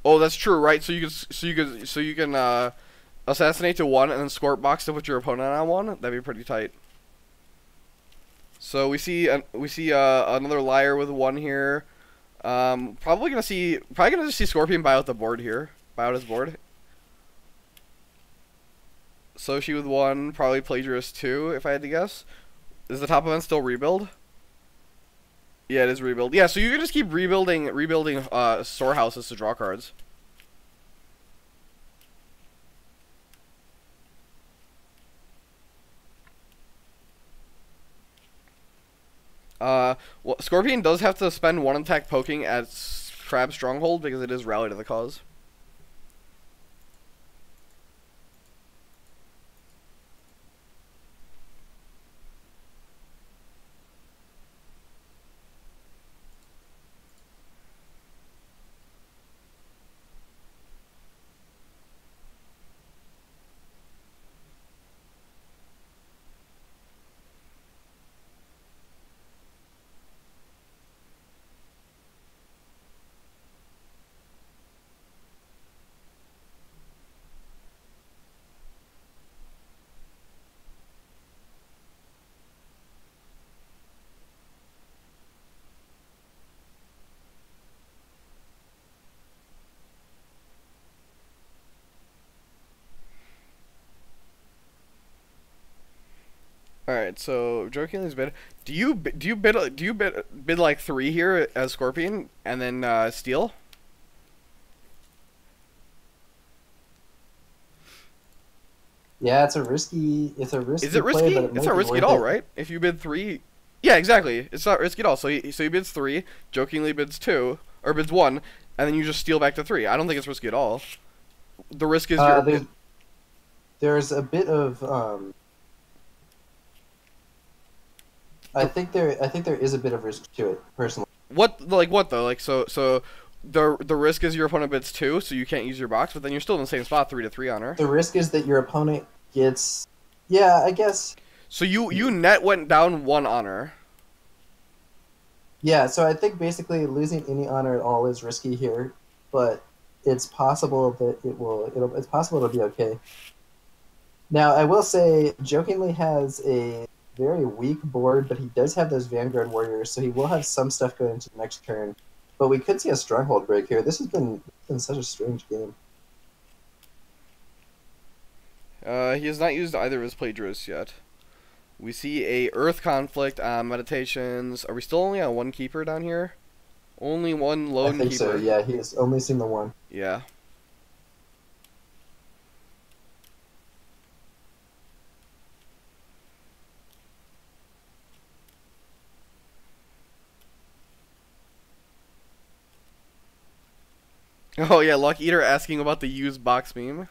[SPEAKER 2] Oh, that's true, right? So you can assassinate to 1 and then scorp box to put your opponent on 1. That'd be pretty tight. So we see another liar with 1 here. Probably gonna just see Scorpion buy out the board here. Buy out his board. Soshi with 1, probably Plagiarist 2, if I had to guess. Is the top event still rebuild? Yeah, it is rebuild. Yeah, so you can just keep rebuilding storehouses to draw cards. Well, Scorpion does have to spend 1 attack poking at Crab Stronghold because it is Rally to the Cause. Alright, so jokingly's bid. Do you bid like 3 here as Scorpion and then steal?
[SPEAKER 1] Yeah, it's a risky. Is it
[SPEAKER 2] risky?
[SPEAKER 1] play, but
[SPEAKER 2] It's not risky at all, right? If you bid 3, yeah, exactly. It's not risky at all. So he bids 3, jokingly bids 2 or bids 1, and then you just steal back to 3. I don't think it's risky at all. The risk is
[SPEAKER 1] there's a bit of I think there is a bit of risk to it personally.
[SPEAKER 2] What though? Like so the risk is your opponent bids 2, so you can't use your box, but then you're still in the same spot, 3 to 3 honor.
[SPEAKER 1] The risk is that your opponent gets, yeah, I guess.
[SPEAKER 2] So you net went down 1 honor.
[SPEAKER 1] Yeah, so I think basically losing any honor at all is risky here, but it's possible that it's possible it'll be okay. Now, I will say, Jokingly has a very weak board, but he does have those Vanguard Warriors, so he will have some stuff going into the next turn. But we could see a Stronghold break here. This has been such a strange game.
[SPEAKER 2] He has not used either of his Plagiarists yet. We see a Earth Conflict on Meditations. Are we still only on 1 keeper down here? Only 1 lone keeper. I think so,
[SPEAKER 1] yeah. He has only seen the 1.
[SPEAKER 2] Yeah. Oh yeah, Luck Eater asking about the used box meme.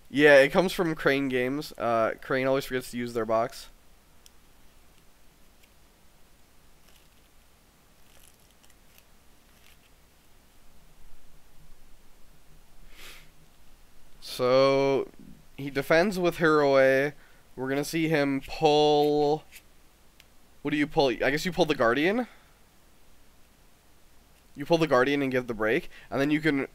[SPEAKER 2] Yeah, it comes from Crane Games. Crane always forgets to use their box. So he defends with Hiroe. We're gonna see him pull. What do you pull? I guess you pull the Guardian. You pull the Guardian and give the break, and then you can.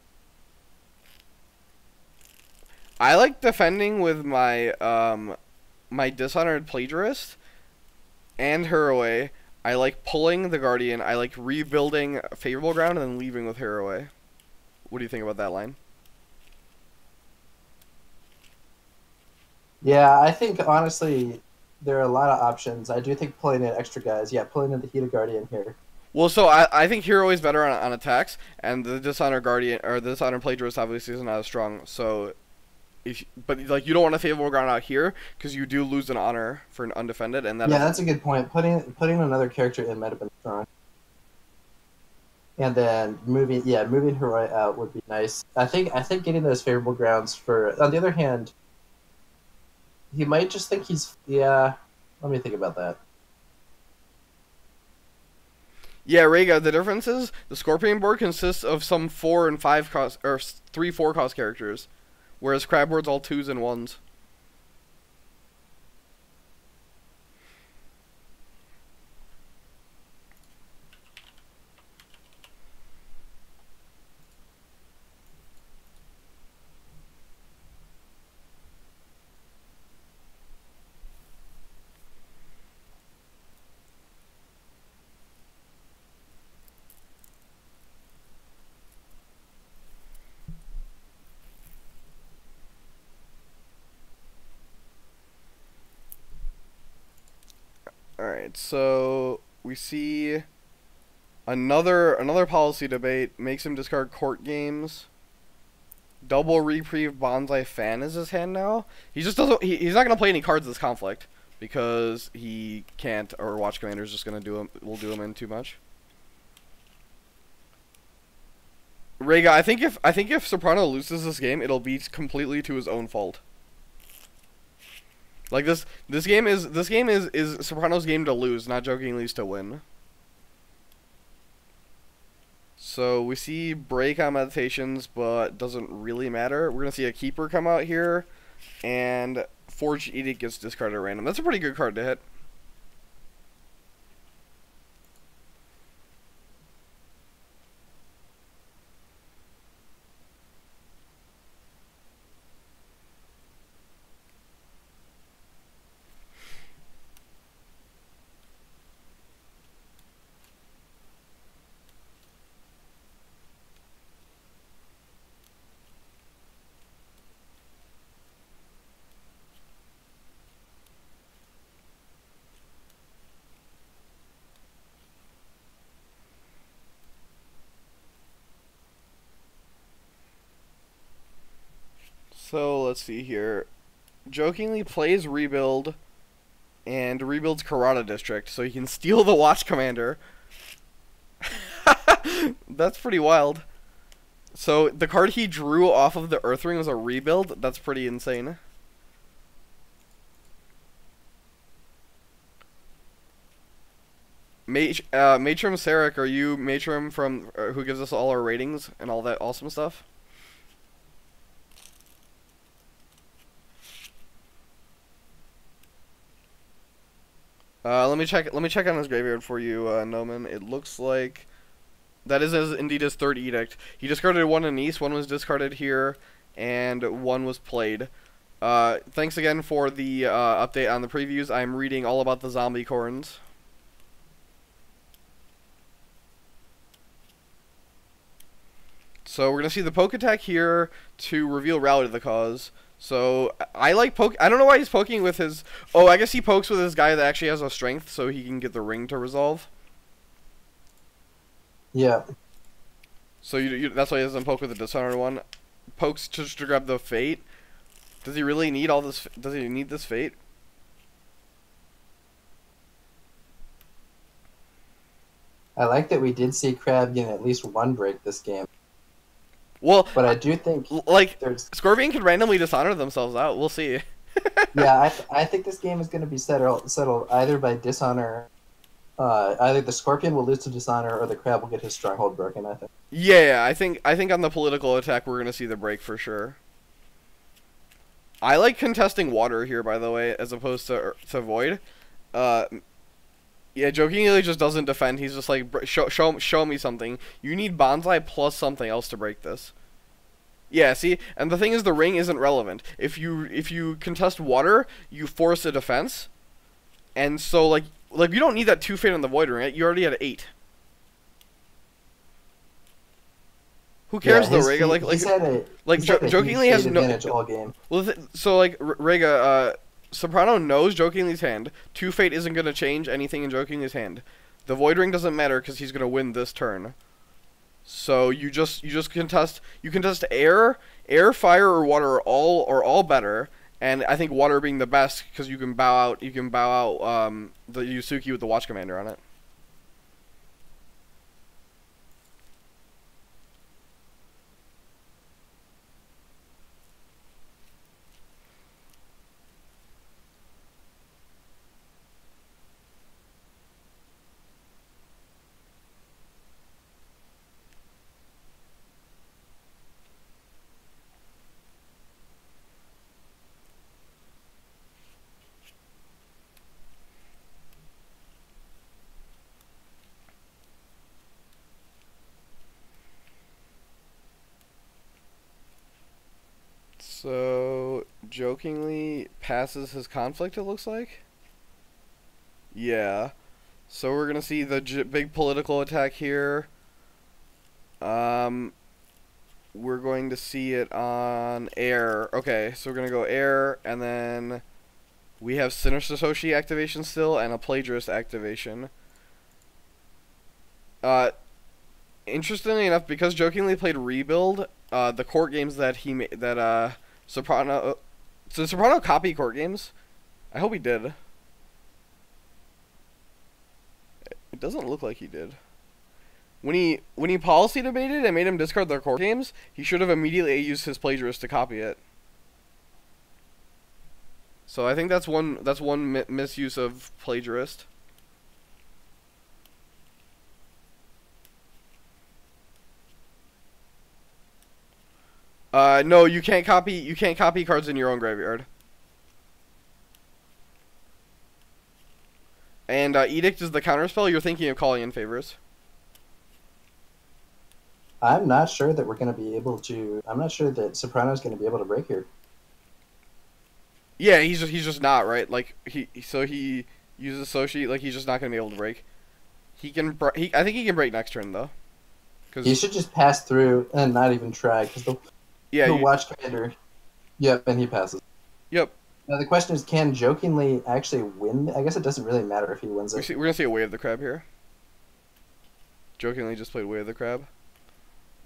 [SPEAKER 2] I like defending with my my Dishonored Plagiarist and Hiroe. I like pulling the Guardian. I like rebuilding Favorable Ground and then leaving with Hiroe. What do you think about that line?
[SPEAKER 1] Yeah, I think honestly there are a lot of options. I do think pulling in extra guys. Yeah, pulling in the Heated Guardian here.
[SPEAKER 2] Well, so I think Hero is better on attacks, and the Dishonor Guardian or the Dishonor Plagiarist obviously is not as strong. So, but like you don't want a Favorable Ground out here because you do lose an honor for an undefended, and that.
[SPEAKER 1] Yeah, that's a good point. Putting another character in might have been strong. And then moving Hiroe out would be nice. I think getting those favorable grounds for. On the other hand, he might just think he's. Yeah, let me think about that.
[SPEAKER 2] Yeah, Rhaegar, the difference is the Scorpion board consists of some 4 and 5 cost, or 3 4 cost characters, whereas Crab board's all 2s and 1s. Alright, so we see another policy debate makes him discard court games. Double reprieve bonsai fan is his hand now. He just doesn't. He's not gonna play any cards this conflict because he can't. Or Watch Commander's just gonna do him. Will do him in too much. Rhaegar, I think if Soprano loses this game, it'll be completely to his own fault. Like this game is Soprano's game to lose, not Jokingly's to win. So we see break on Meditations, but doesn't really matter. We're gonna see a Keeper come out here, and Forged Edict gets discarded at random. That's a pretty good card to hit. So let's see here. Jokingly plays Rebuild and rebuilds Karada District so he can steal the Watch Commander. That's pretty wild. So the card he drew off of the Earth Ring was a Rebuild. That's pretty insane. Matrim Sarek, are you Matrim from who gives us all our ratings and all that awesome stuff? Let me check. Let me check on his graveyard for you, Noman. It looks like that is indeed his third edict. He discarded one in East, one was discarded here, and one was played. Thanks again for the update on the previews. I'm reading all about the zombie corns. So we're gonna see the poke attack here to reveal Rally to the Cause. So I like poke. I don't know why he's poking with his. Oh, I guess he pokes with his guy that actually has a strength, so he can get the ring to resolve.
[SPEAKER 1] Yeah.
[SPEAKER 2] So that's why he doesn't poke with the Dishonored one. Pokes just to grab the fate. Does he really need all this? Does he need this fate?
[SPEAKER 1] I like that we did see Crab get at least one break this game.
[SPEAKER 2] Well,
[SPEAKER 1] but I do think
[SPEAKER 2] like Scorpion could randomly dishonor themselves out. We'll see.
[SPEAKER 1] Yeah, I think this game is going to be settled either by dishonor. Either the Scorpion will lose to dishonor, or the Crab will get his stronghold broken. I think.
[SPEAKER 2] Yeah, I think on the political attack we're going to see the break for sure. I like contesting water here, by the way, as opposed to Void. Yeah, Jokingly just doesn't defend. He's just like, show me something. You need Bonsai plus something else to break this. Yeah, see? And the thing is, the ring isn't relevant. If you contest water, you force a defense. And so, like you don't need that 2 fate on the Void Ring, right? You already had 8. Who cares, though, Rhaegar? Jokingly has no
[SPEAKER 1] advantage all game.
[SPEAKER 2] Well, so, like, Rhaegar, Soprano knows Jokingly's hand. 2 fate isn't going to change anything in Jokingly's hand. The Void Ring doesn't matter because he's going to win this turn. So you just contest. You contest air, fire, or water are all better. And I think water being the best because you can bow out. You can bow out the Yusuke with the Watch Commander on it. So, jokingly passes his conflict, it looks like? Yeah. So we're gonna see the big political attack here. We're going to see it on air. Okay, so we're gonna go air, and then we have Sinister Soshi activation still, and a Plagiarist activation. Interestingly enough, because Jokingly played Rebuild, the court games that he made, Soprano, so Soprano copy court games? I hope he did. It doesn't look like he did. When he policy debated and made him discard their court games, he should have immediately used his Plagiarist to copy it. So I think that's one misuse of Plagiarist. No, you can't copy cards in your own graveyard. And Edict is the counterspell. You're thinking of calling in favors.
[SPEAKER 1] I'm not sure that we're going to be able to. I'm not sure that Soprano's going to be able to break here.
[SPEAKER 2] Yeah, he's just not, right. Like he uses Soshi. Like he's just not going to be able to break. He can. I think he can break next turn though.
[SPEAKER 1] He should just pass through and not even try because the watch commander. Yep, and he passes.
[SPEAKER 2] Yep.
[SPEAKER 1] Now the question is, can Jokingly actually win? I guess it doesn't really matter if he wins it.
[SPEAKER 2] We're gonna see a Way of the Crab here. Jokingly just played Way of the Crab.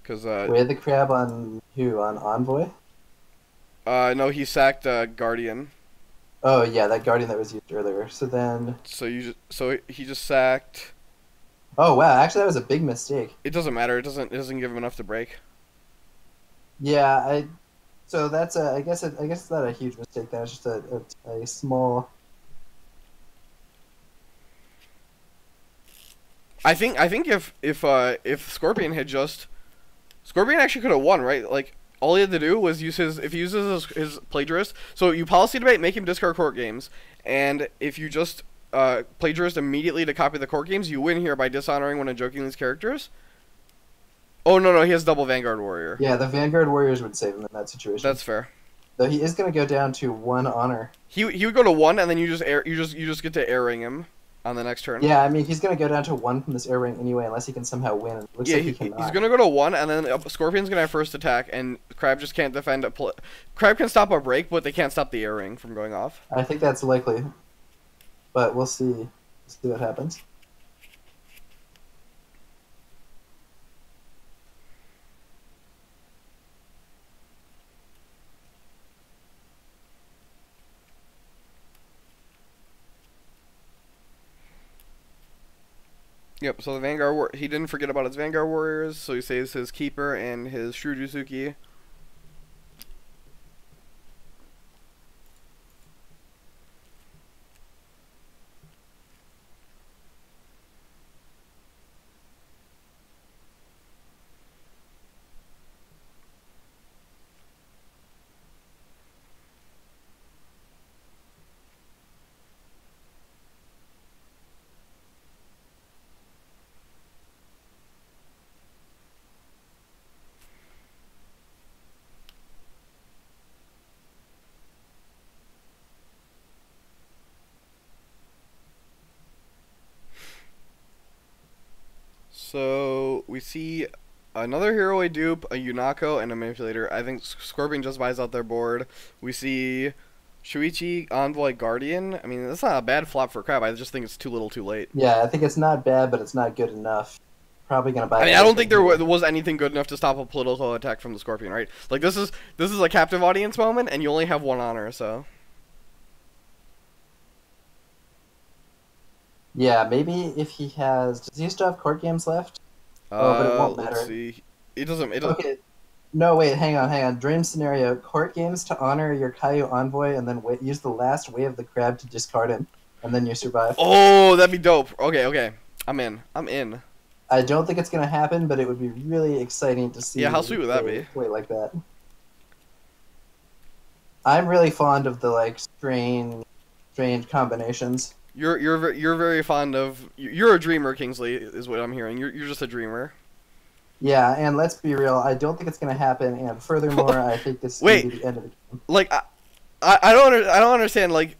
[SPEAKER 2] Cause
[SPEAKER 1] Way of the Crab on who? On Envoy?
[SPEAKER 2] No, he sacked Guardian.
[SPEAKER 1] Oh yeah, that Guardian that was used earlier. So then.
[SPEAKER 2] So he just sacked.
[SPEAKER 1] Oh wow! Actually, that was a big mistake.
[SPEAKER 2] It doesn't matter. It doesn't give him enough to break.
[SPEAKER 1] Yeah, So that's I guess it's not a huge mistake. That's just a small.
[SPEAKER 2] I think if Scorpion had just Scorpion actually could have won, right? Like all he had to do was use if he uses his Plagiarist. So you policy debate, make him discard court games, and if you just Plagiarist immediately to copy the court games, you win here by dishonoring one of Jokingly's characters. Oh no, he has double Vanguard Warrior.
[SPEAKER 1] Yeah, the Vanguard Warriors would save him in that situation.
[SPEAKER 2] That's fair.
[SPEAKER 1] Though he is going to go down to 1 honor.
[SPEAKER 2] He would go to 1, and then you just get to air ring him on the next turn.
[SPEAKER 1] Yeah, I mean he's going to go down to 1 from this air ring anyway, unless he can somehow win. It looks like
[SPEAKER 2] he's
[SPEAKER 1] cannot.
[SPEAKER 2] going to go to 1, and then Scorpion's going to have first attack, and Crab just can't defend Crab can stop a break, but they can't stop the air ring from going off.
[SPEAKER 1] I think that's likely, but we'll see. We'll see what happens.
[SPEAKER 2] Yep, so the Vanguard he didn't forget about his Vanguard Warriors, so he saves his Keeper and his Shujusuki. So we see another hero a dupe, a Yunako, and a manipulator. I think Scorpion just buys out their board. We see Shuichi, Envoy, Guardian. I mean, that's not a bad flop for Crab. I just think it's too little too late.
[SPEAKER 1] Yeah, I think it's not bad, but it's not good enough. Probably going to buy.
[SPEAKER 2] I mean, I don't think there was anything good enough to stop a political attack from the Scorpion, right? Like, this is a captive audience moment, and you only have 1 honor, so...
[SPEAKER 1] Yeah, maybe if he has... Does he still have court games left? But it won't matter.
[SPEAKER 2] Let's see. It doesn't...
[SPEAKER 1] Okay. No, wait, hang on. Dream scenario. Court games to honor your Caillou Envoy, and then use the last Way of the Crab to discard him, and then you survive.
[SPEAKER 2] Oh, that'd be dope. Okay. I'm in.
[SPEAKER 1] I don't think it's going to happen, but it would be really exciting to see...
[SPEAKER 2] Yeah, how sweet would that be?
[SPEAKER 1] Play like that. I'm really fond of the, strange combinations.
[SPEAKER 2] You're very fond of... You're a dreamer, Kingsley, is what I'm hearing. You're just a dreamer.
[SPEAKER 1] Yeah, and let's be real, I don't think it's going to happen, and furthermore, I think this is going to
[SPEAKER 2] Wait,
[SPEAKER 1] be the end of the game.
[SPEAKER 2] like I don't understand. Like,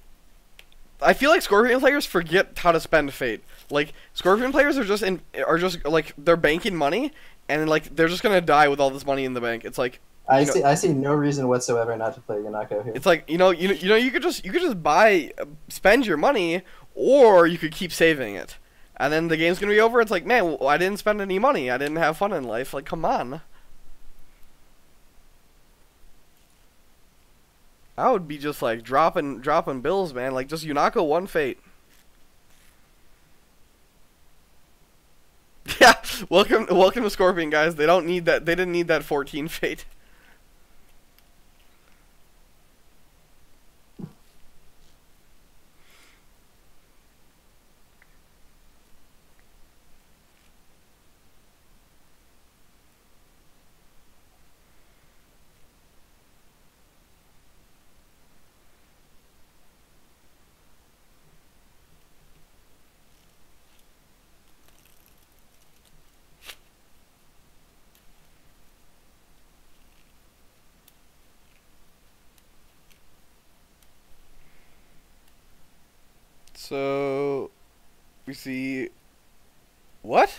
[SPEAKER 2] I feel like Scorpion players forget how to spend fate. Like, Scorpion players are just like they're banking money, and like they're just gonna die with all this money in the bank. It's like,
[SPEAKER 1] I see no reason whatsoever not to play Yanako here.
[SPEAKER 2] it's like you could just buy spend your money, or you could keep saving it, and then the game's gonna be over. It's like, man, I didn't spend any money. I didn't have fun in life. Like, come on. I would be just like dropping bills, man. Like, just Yunako one fate. Yeah, welcome to Scorpion, guys. They don't need that. They didn't need that 14 fate. So we see what?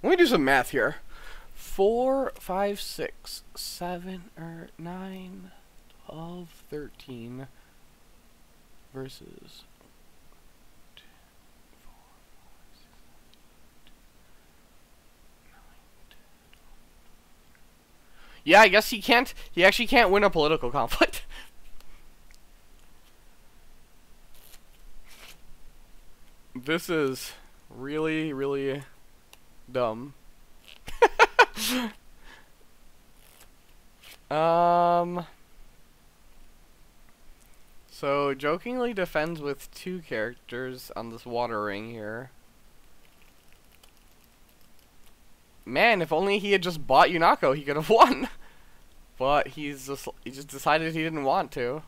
[SPEAKER 2] Let me do some math here. 4, 5, 6, 7, or 9, 12, 13 versus. Yeah, I guess he can't. He actually can't win a political conflict. This is really, really dumb. So jokingly defends with 2 characters on this water ring here. Man, if only he had just bought Yunako, he could have won. But he just decided he didn't want to.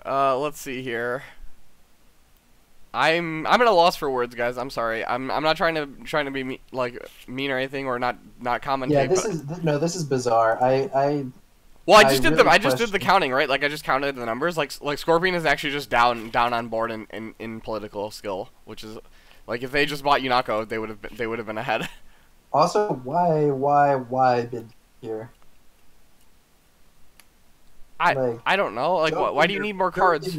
[SPEAKER 2] Let's see here. I'm at a loss for words, guys. I'm sorry. I'm not trying to be mean or anything, or not commentate.
[SPEAKER 1] Yeah, this is bizarre.
[SPEAKER 2] Well, I just did the counting, right? Like, I just counted the numbers. Like Scorpion is actually just down on board in political skill, which is like, if they just bought Yunako, they would have been ahead.
[SPEAKER 1] Also, why bid here?
[SPEAKER 2] I don't know. Like, why do you need more cards?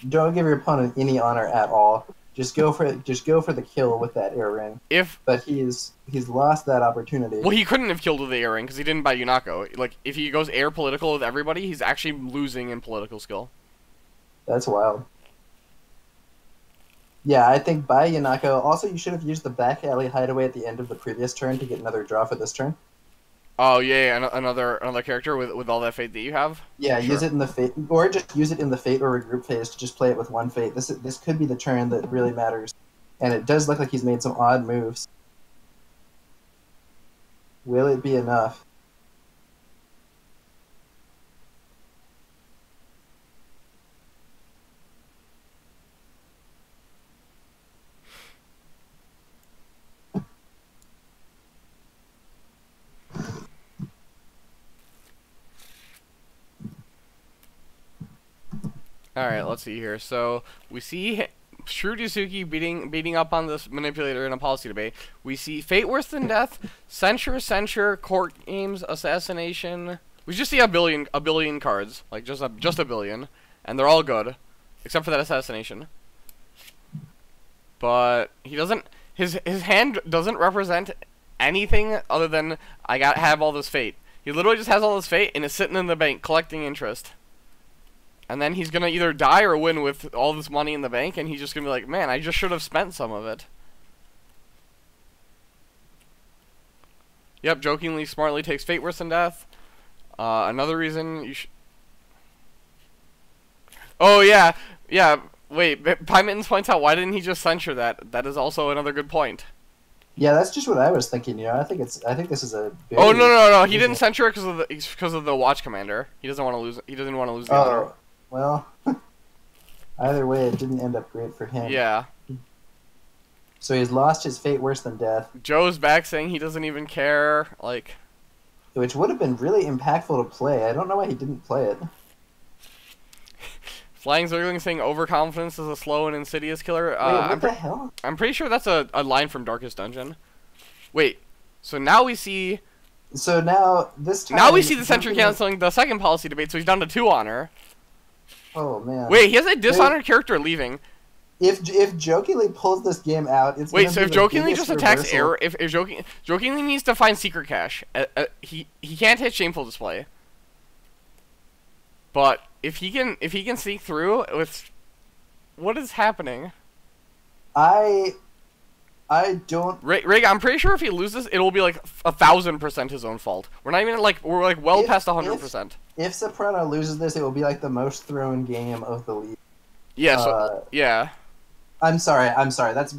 [SPEAKER 1] Don't give your opponent any honor at all. Just go for the kill with that air ring. But he's lost that opportunity.
[SPEAKER 2] Well, he couldn't have killed with the air ring because he didn't buy Yunako. Like, if he goes air political with everybody, he's actually losing in political skill.
[SPEAKER 1] That's wild. Yeah, I think buy Yunako. Also, you should have used the back alley hideaway at the end of the previous turn to get another draw for this turn.
[SPEAKER 2] Oh yeah, another character with all that fate that you have.
[SPEAKER 1] Yeah, sure. Use it in the fate, or just use it in the fate or regroup phase to just play it with 1 fate. This could be the turn that really matters, and it does look like he's made some odd moves. Will it be enough?
[SPEAKER 2] Alright, let's see here. So, we see Shrewd Yusuke beating up on this manipulator in a policy debate. We see Fate Worse Than Death, Censure, Court Games, Assassination. We just see a billion cards. Like, just a billion. And they're all good. Except for that Assassination. But, he doesn't... His hand doesn't represent anything other than, have all this fate. He literally just has all this fate and is sitting in the bank collecting interest. And then he's gonna either die or win with all this money in the bank, and he's just gonna be like, man, I just should have spent some of it. Yep, jokingly, smartly takes Fate Worse Than Death. Another reason you should... Oh, yeah, Wait, Pie Mittens points out, why didn't he just censure that? That is also another good point.
[SPEAKER 1] Yeah, that's just what I was thinking. You know, I think this is a.
[SPEAKER 2] Oh
[SPEAKER 1] Very
[SPEAKER 2] no! He didn't censure it because of the watch commander. He doesn't want to lose. He doesn't want to lose the honor.
[SPEAKER 1] Oh, well. Either way, it didn't end up great for him.
[SPEAKER 2] Yeah.
[SPEAKER 1] So he's lost his fate worse than death.
[SPEAKER 2] Joe's back saying he doesn't even care. Like.
[SPEAKER 1] Which would have been really impactful to play. I don't know why he didn't play it.
[SPEAKER 2] Flying Zergling saying overconfidence is a slow and insidious killer.
[SPEAKER 1] Wait, what the hell?
[SPEAKER 2] I'm pretty sure that's a line from Darkest Dungeon. Wait, so now we see...
[SPEAKER 1] So now, this time...
[SPEAKER 2] Now we see the Sentry canceling the second policy debate, so he's down to 2 honor.
[SPEAKER 1] Oh, man.
[SPEAKER 2] Wait, he has a dishonored character leaving.
[SPEAKER 1] If Jokingly pulls this game out, it's
[SPEAKER 2] Wait, so if Jokingly just attacks
[SPEAKER 1] reversal.
[SPEAKER 2] error, if Jokingly needs to find secret cache, he can't hit Shameful Display. But if he can sneak through with, what is happening?
[SPEAKER 1] I don't.
[SPEAKER 2] Rig, I'm pretty sure if he loses, it will be like 1,000% his own fault. We're not even like well past 100%.
[SPEAKER 1] If Soprano loses this, it will be like the most thrown game of the league.
[SPEAKER 2] Yeah. So yeah.
[SPEAKER 1] I'm sorry.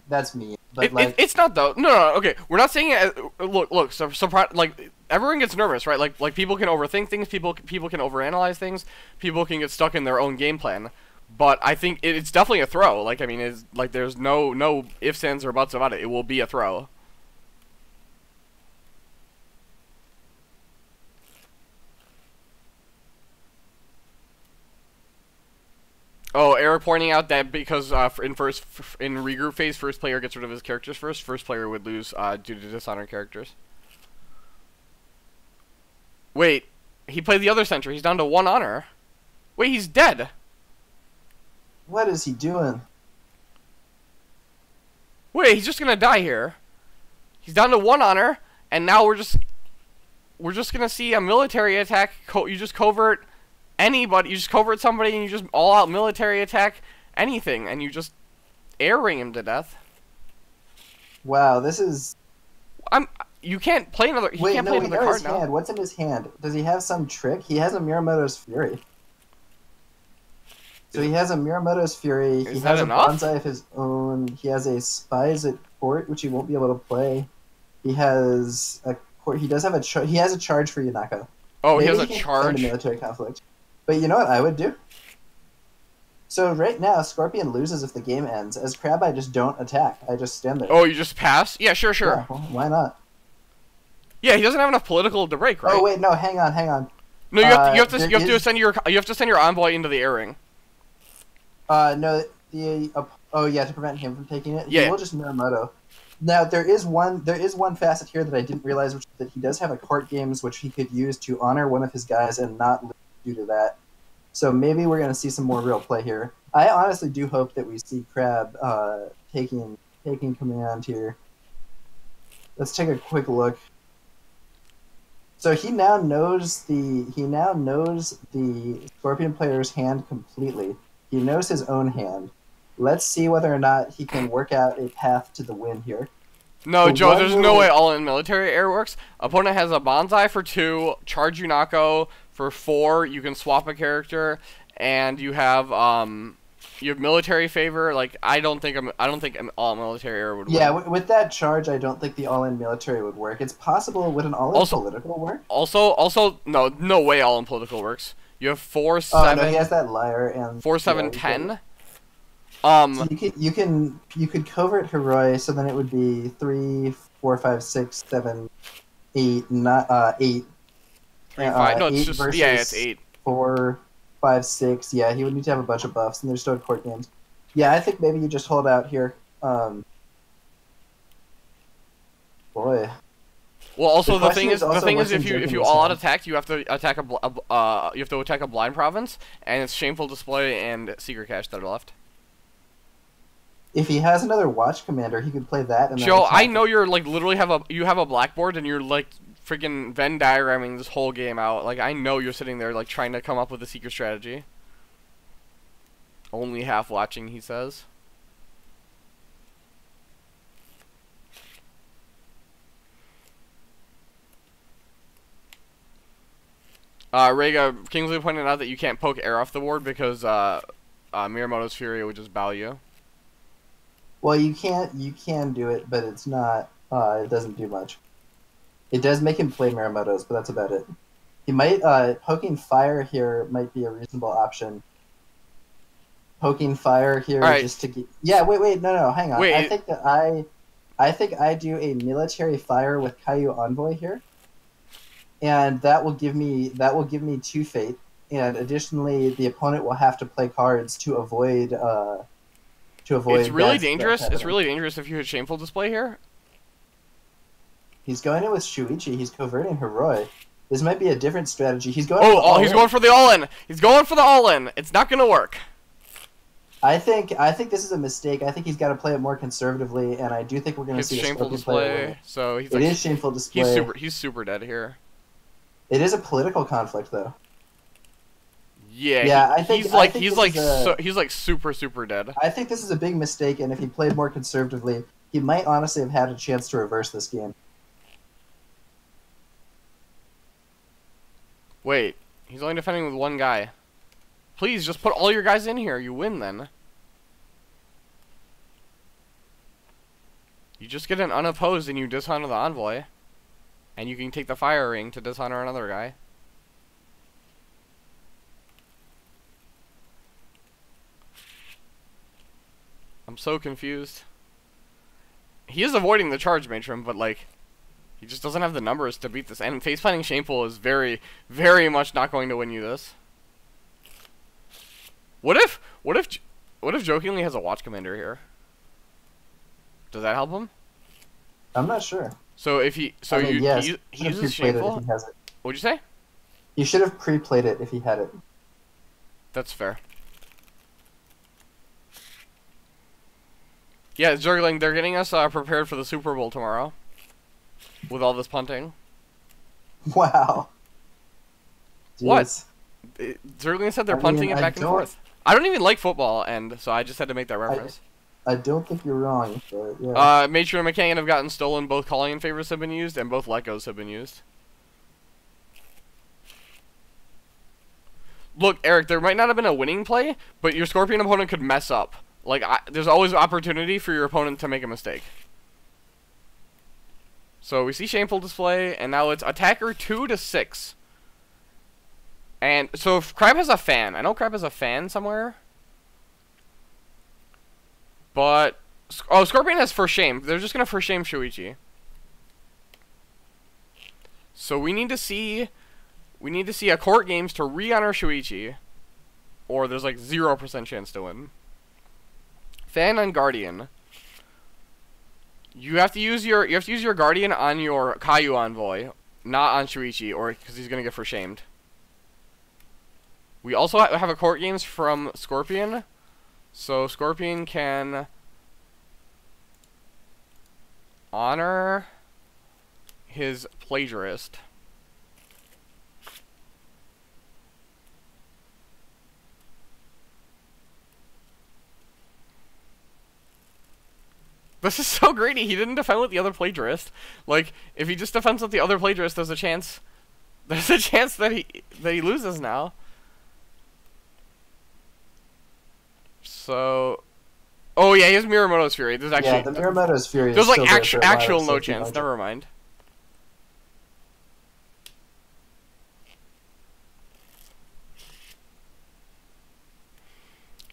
[SPEAKER 1] That's me. But
[SPEAKER 2] it's not though. No. Okay, we're not saying it. Look. So like everyone gets nervous, right? Like people can overthink things. People can overanalyze things. People can get stuck in their own game plan. But I think it's definitely a throw. Like I mean, it's like there's no ifs, ands, or buts about it. It will be a throw. Oh, Eric pointing out that because in regroup phase, first player gets rid of his characters first. First player would lose due to dishonored characters. Wait, he played the other sentry. He's down to 1 honor. Wait, he's dead.
[SPEAKER 1] What is he doing?
[SPEAKER 2] Wait, he's just gonna die here. He's down to 1 honor, and now we're just gonna see a military attack. You just covert anybody. You just covert somebody, and you just all-out military attack anything, and you just air ring him to death.
[SPEAKER 1] Wow, this is.
[SPEAKER 2] You can't play another. He can't play another card now.
[SPEAKER 1] What's in his hand? Does he have some trick? He has a Miramoto's Fury. So he has a Miramoto's Fury. He has a bonsai of his own. He has a Spies at Court, which he won't be able to play. He has a. He does have a. He has a charge for Yunako.
[SPEAKER 2] Oh,
[SPEAKER 1] Maybe
[SPEAKER 2] he has a charge.
[SPEAKER 1] Military conflict. But you know what I would do? So right now, Scorpion loses if the game ends. As Crab, I just don't attack. I just stand there.
[SPEAKER 2] Oh, you just pass? Yeah, sure.
[SPEAKER 1] Yeah, well, why not?
[SPEAKER 2] Yeah, he doesn't have enough political to break, right?
[SPEAKER 1] Oh wait, no, hang on.
[SPEAKER 2] No, you have to send your envoy into the airing.
[SPEAKER 1] No, oh yeah, to prevent him from taking it.
[SPEAKER 2] Yeah.
[SPEAKER 1] He will just Miramoto. Now there is one facet here that I didn't realize, which is that he does have a court games which he could use to honor one of his guys and not lose due to that. So maybe we're going to see some more real play here. I honestly do hope that we see Crab taking command here. Let's take a quick look. So he now knows the Scorpion player's hand completely. He knows his own hand. Let's see whether or not he can work out a path to the win here.
[SPEAKER 2] No, Joe, there's no way all-in military air works. Opponent has a bonsai for 2, charge Yunako for 4. You can swap a character, and you have military favor. Like I don't think all military air would work.
[SPEAKER 1] Yeah, with that charge, I don't think the all-in military would work. It's possible. Would an all-in political work?
[SPEAKER 2] Also, no way all-in political works. You have 4, 7.
[SPEAKER 1] Oh no, he has that liar and
[SPEAKER 2] 4, 7, 10.
[SPEAKER 1] So you could covert Heroi, so then it would be 3, 4, 5, 6, 7, 8, not 8.
[SPEAKER 2] 3, 5. No, it's
[SPEAKER 1] 8
[SPEAKER 2] just
[SPEAKER 1] versus
[SPEAKER 2] it's 8.
[SPEAKER 1] 4, 5, 6. Yeah, he would need to have a bunch of buffs, and there's still court games. Yeah, I think maybe you just hold out here. Boy.
[SPEAKER 2] Well, also the thing is, if you all out attack, you have to attack a blind province, and it's shameful display and secret cache that are left.
[SPEAKER 1] If he has another watch commander, he could play that. And
[SPEAKER 2] Joe, I know you're like literally have a blackboard and you're like freaking Venn diagramming this whole game out. Like I know you're sitting there like trying to come up with a secret strategy. Only half watching, he says. Rega Kingsley pointed out that you can't poke air off the board because Miyamoto's Fury would just bow you.
[SPEAKER 1] Well, you can do it, but it's not. It doesn't do much. It does make him play Miyamoto's, but that's about it. He might poking fire here might be a reasonable option. Poking fire here just to get. Yeah, wait, no, hang on.
[SPEAKER 2] Wait.
[SPEAKER 1] I think I do a military fire with Caillou Envoy here, and that will give me 2 fate, and additionally, the opponent will have to play cards to avoid.
[SPEAKER 2] It's really dangerous. It's really dangerous if you hit Shameful Display here.
[SPEAKER 1] He's going in with Shuichi. He's coverting Heroi. This might be a different strategy. He's going.
[SPEAKER 2] He's going for the all-in. He's going for the all-in. It's not going to work.
[SPEAKER 1] I think this is a mistake. I think he's got to play it more conservatively, and I do think we're going to see
[SPEAKER 2] Shameful Display. So
[SPEAKER 1] it is Shameful Display.
[SPEAKER 2] He's super dead here.
[SPEAKER 1] It is a political conflict, though.
[SPEAKER 2] Yeah, I think he's like super dead.
[SPEAKER 1] I think this is a big mistake, and if he played more conservatively, he might honestly have had a chance to reverse this game.
[SPEAKER 2] Wait, he's only defending with one guy. Please, just put all your guys in here. You win then. You just get an unopposed and you dishonor the Envoy. And you can take the Fire Ring to dishonor another guy. I'm so confused. He is avoiding the charge matron, but like, he just doesn't have the numbers to beat this. And face planting Shameful is very, very much not going to win you this. What if Jokingly has a Watch Commander here? Does that help him?
[SPEAKER 1] I'm not sure.
[SPEAKER 2] So if he uses Shameful. What'd you say?
[SPEAKER 1] You should have pre-played it if he had it.
[SPEAKER 2] That's fair. Yeah, Zergling, they're getting us prepared for the Super Bowl tomorrow. With all this punting.
[SPEAKER 1] Wow. Jeez.
[SPEAKER 2] What? Zergling said they're punting it back and forth. I don't even like football, and so I just had to make that reference.
[SPEAKER 1] I don't think you're wrong, but yeah.
[SPEAKER 2] Matron and McKagan have gotten stolen. Both calling-in favors have been used, and both let-goes have been used. Look, Eric, there might not have been a winning play, but your Scorpion opponent could mess up. Like, there's always opportunity for your opponent to make a mistake. So we see Shameful Display, and now it's Attacker 2 to 6. And so if Crab has a fan. I know Crab has a fan somewhere. But Scorpion has First Shame. They're just gonna First Shame Shuichi. So we need to see a court games to re-honor Shuichi, or there's like 0% chance to win. Fan on Guardian. You have to use your Guardian on your Caillou Envoy, not on Shuichi, or because he's gonna get First Shamed. We also have a court games from Scorpion, so Scorpion can honor his plagiarist. This is so greedy. He didn't defend with the other plagiarist. Like, if he just defends with the other plagiarist, there's a chance that he loses now. So, oh yeah, he has Miyamoto's Fury. There's actually
[SPEAKER 1] the Miyamoto's Fury.
[SPEAKER 2] There's like actual no chance. Never mind.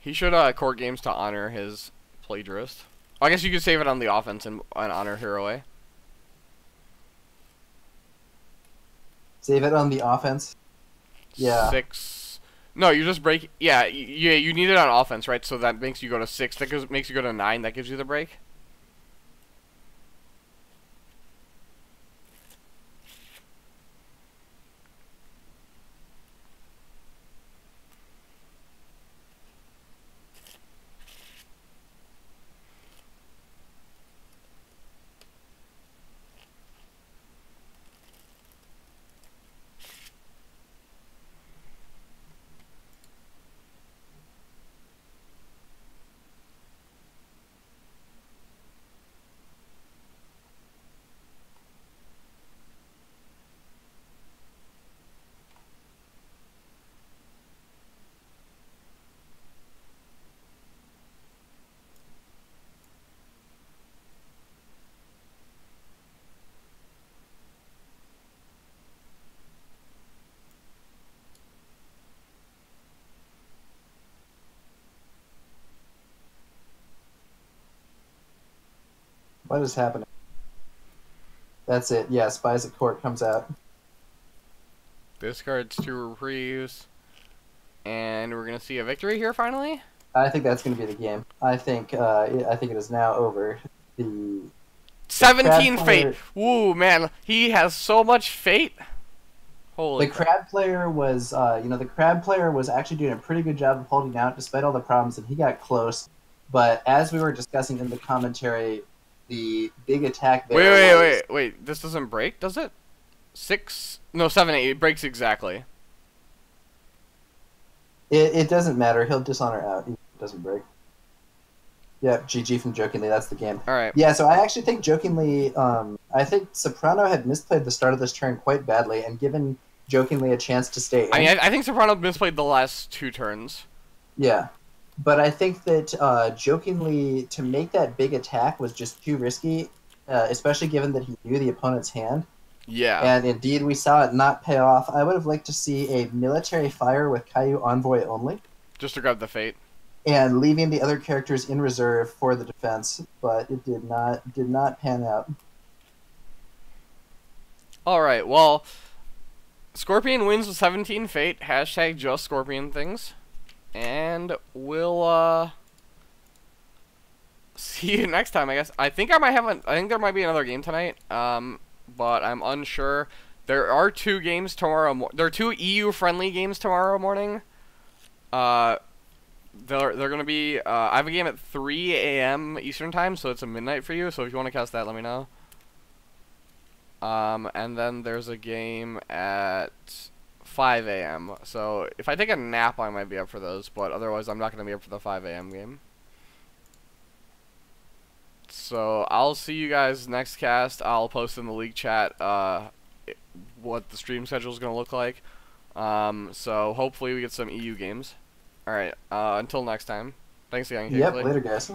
[SPEAKER 2] He should court games to honor his plagiarist. I guess you could save it on the offense and honor Hiroi.
[SPEAKER 1] Save it on the offense. Yeah.
[SPEAKER 2] 6. No, you just break. Yeah, you need it on offense, right? So that makes you go to 6. That makes you go to 9. That gives you the break.
[SPEAKER 1] What is happening? That's it. Yeah, Spies at Court comes out.
[SPEAKER 2] Discards 2 reprieves. And we're going to see a victory here finally?
[SPEAKER 1] I think that's going to be the game. I think it is now over. The
[SPEAKER 2] 17
[SPEAKER 1] crab
[SPEAKER 2] fate.
[SPEAKER 1] player,
[SPEAKER 2] Woo, man. He has so much fate. Holy
[SPEAKER 1] the
[SPEAKER 2] crap.
[SPEAKER 1] crab player was, the crab player was actually doing a pretty good job of holding out despite all the problems, and he got close. But as we were discussing in the commentary, the big attack there
[SPEAKER 2] Wait. This doesn't break, does it? 6? No, 7, 8. It breaks exactly.
[SPEAKER 1] It doesn't matter. He'll dishonor out. It doesn't break. Yep, GG from Jokingly. That's the game.
[SPEAKER 2] All right.
[SPEAKER 1] Yeah, so I actually think Jokingly, I think Soprano had misplayed the start of this turn quite badly and given Jokingly a chance to stay in.
[SPEAKER 2] I think Soprano misplayed the last 2 turns.
[SPEAKER 1] Yeah. But I think that Jokingly, to make that big attack was just too risky, especially given that he knew the opponent's hand.
[SPEAKER 2] Yeah.
[SPEAKER 1] And indeed, we saw it not pay off. I would have liked to see a military fire with Caillou Envoy only.
[SPEAKER 2] Just to grab the fate.
[SPEAKER 1] And leaving the other characters in reserve for the defense, but it did not pan out.
[SPEAKER 2] Alright, well, Scorpion wins with 17 fate. Hashtag just Scorpion things. And we'll, see you next time, I guess. I think there might be another game tonight, but I'm unsure. There are 2 games tomorrow. There are 2 EU-friendly games tomorrow morning. They're gonna be. I have a game at 3 a.m. Eastern time, so it's a midnight for you. So if you want to cast that, let me know. And then there's a game at 5 a.m. So if I take a nap, I might be up for those, but otherwise I'm not gonna be up for the 5 a.m. game. So I'll see you guys next cast. I'll post in the league chat what the stream schedule is gonna look like. So hopefully we get some EU games. Alright, until next time. Thanks again.
[SPEAKER 1] Yep, later guys.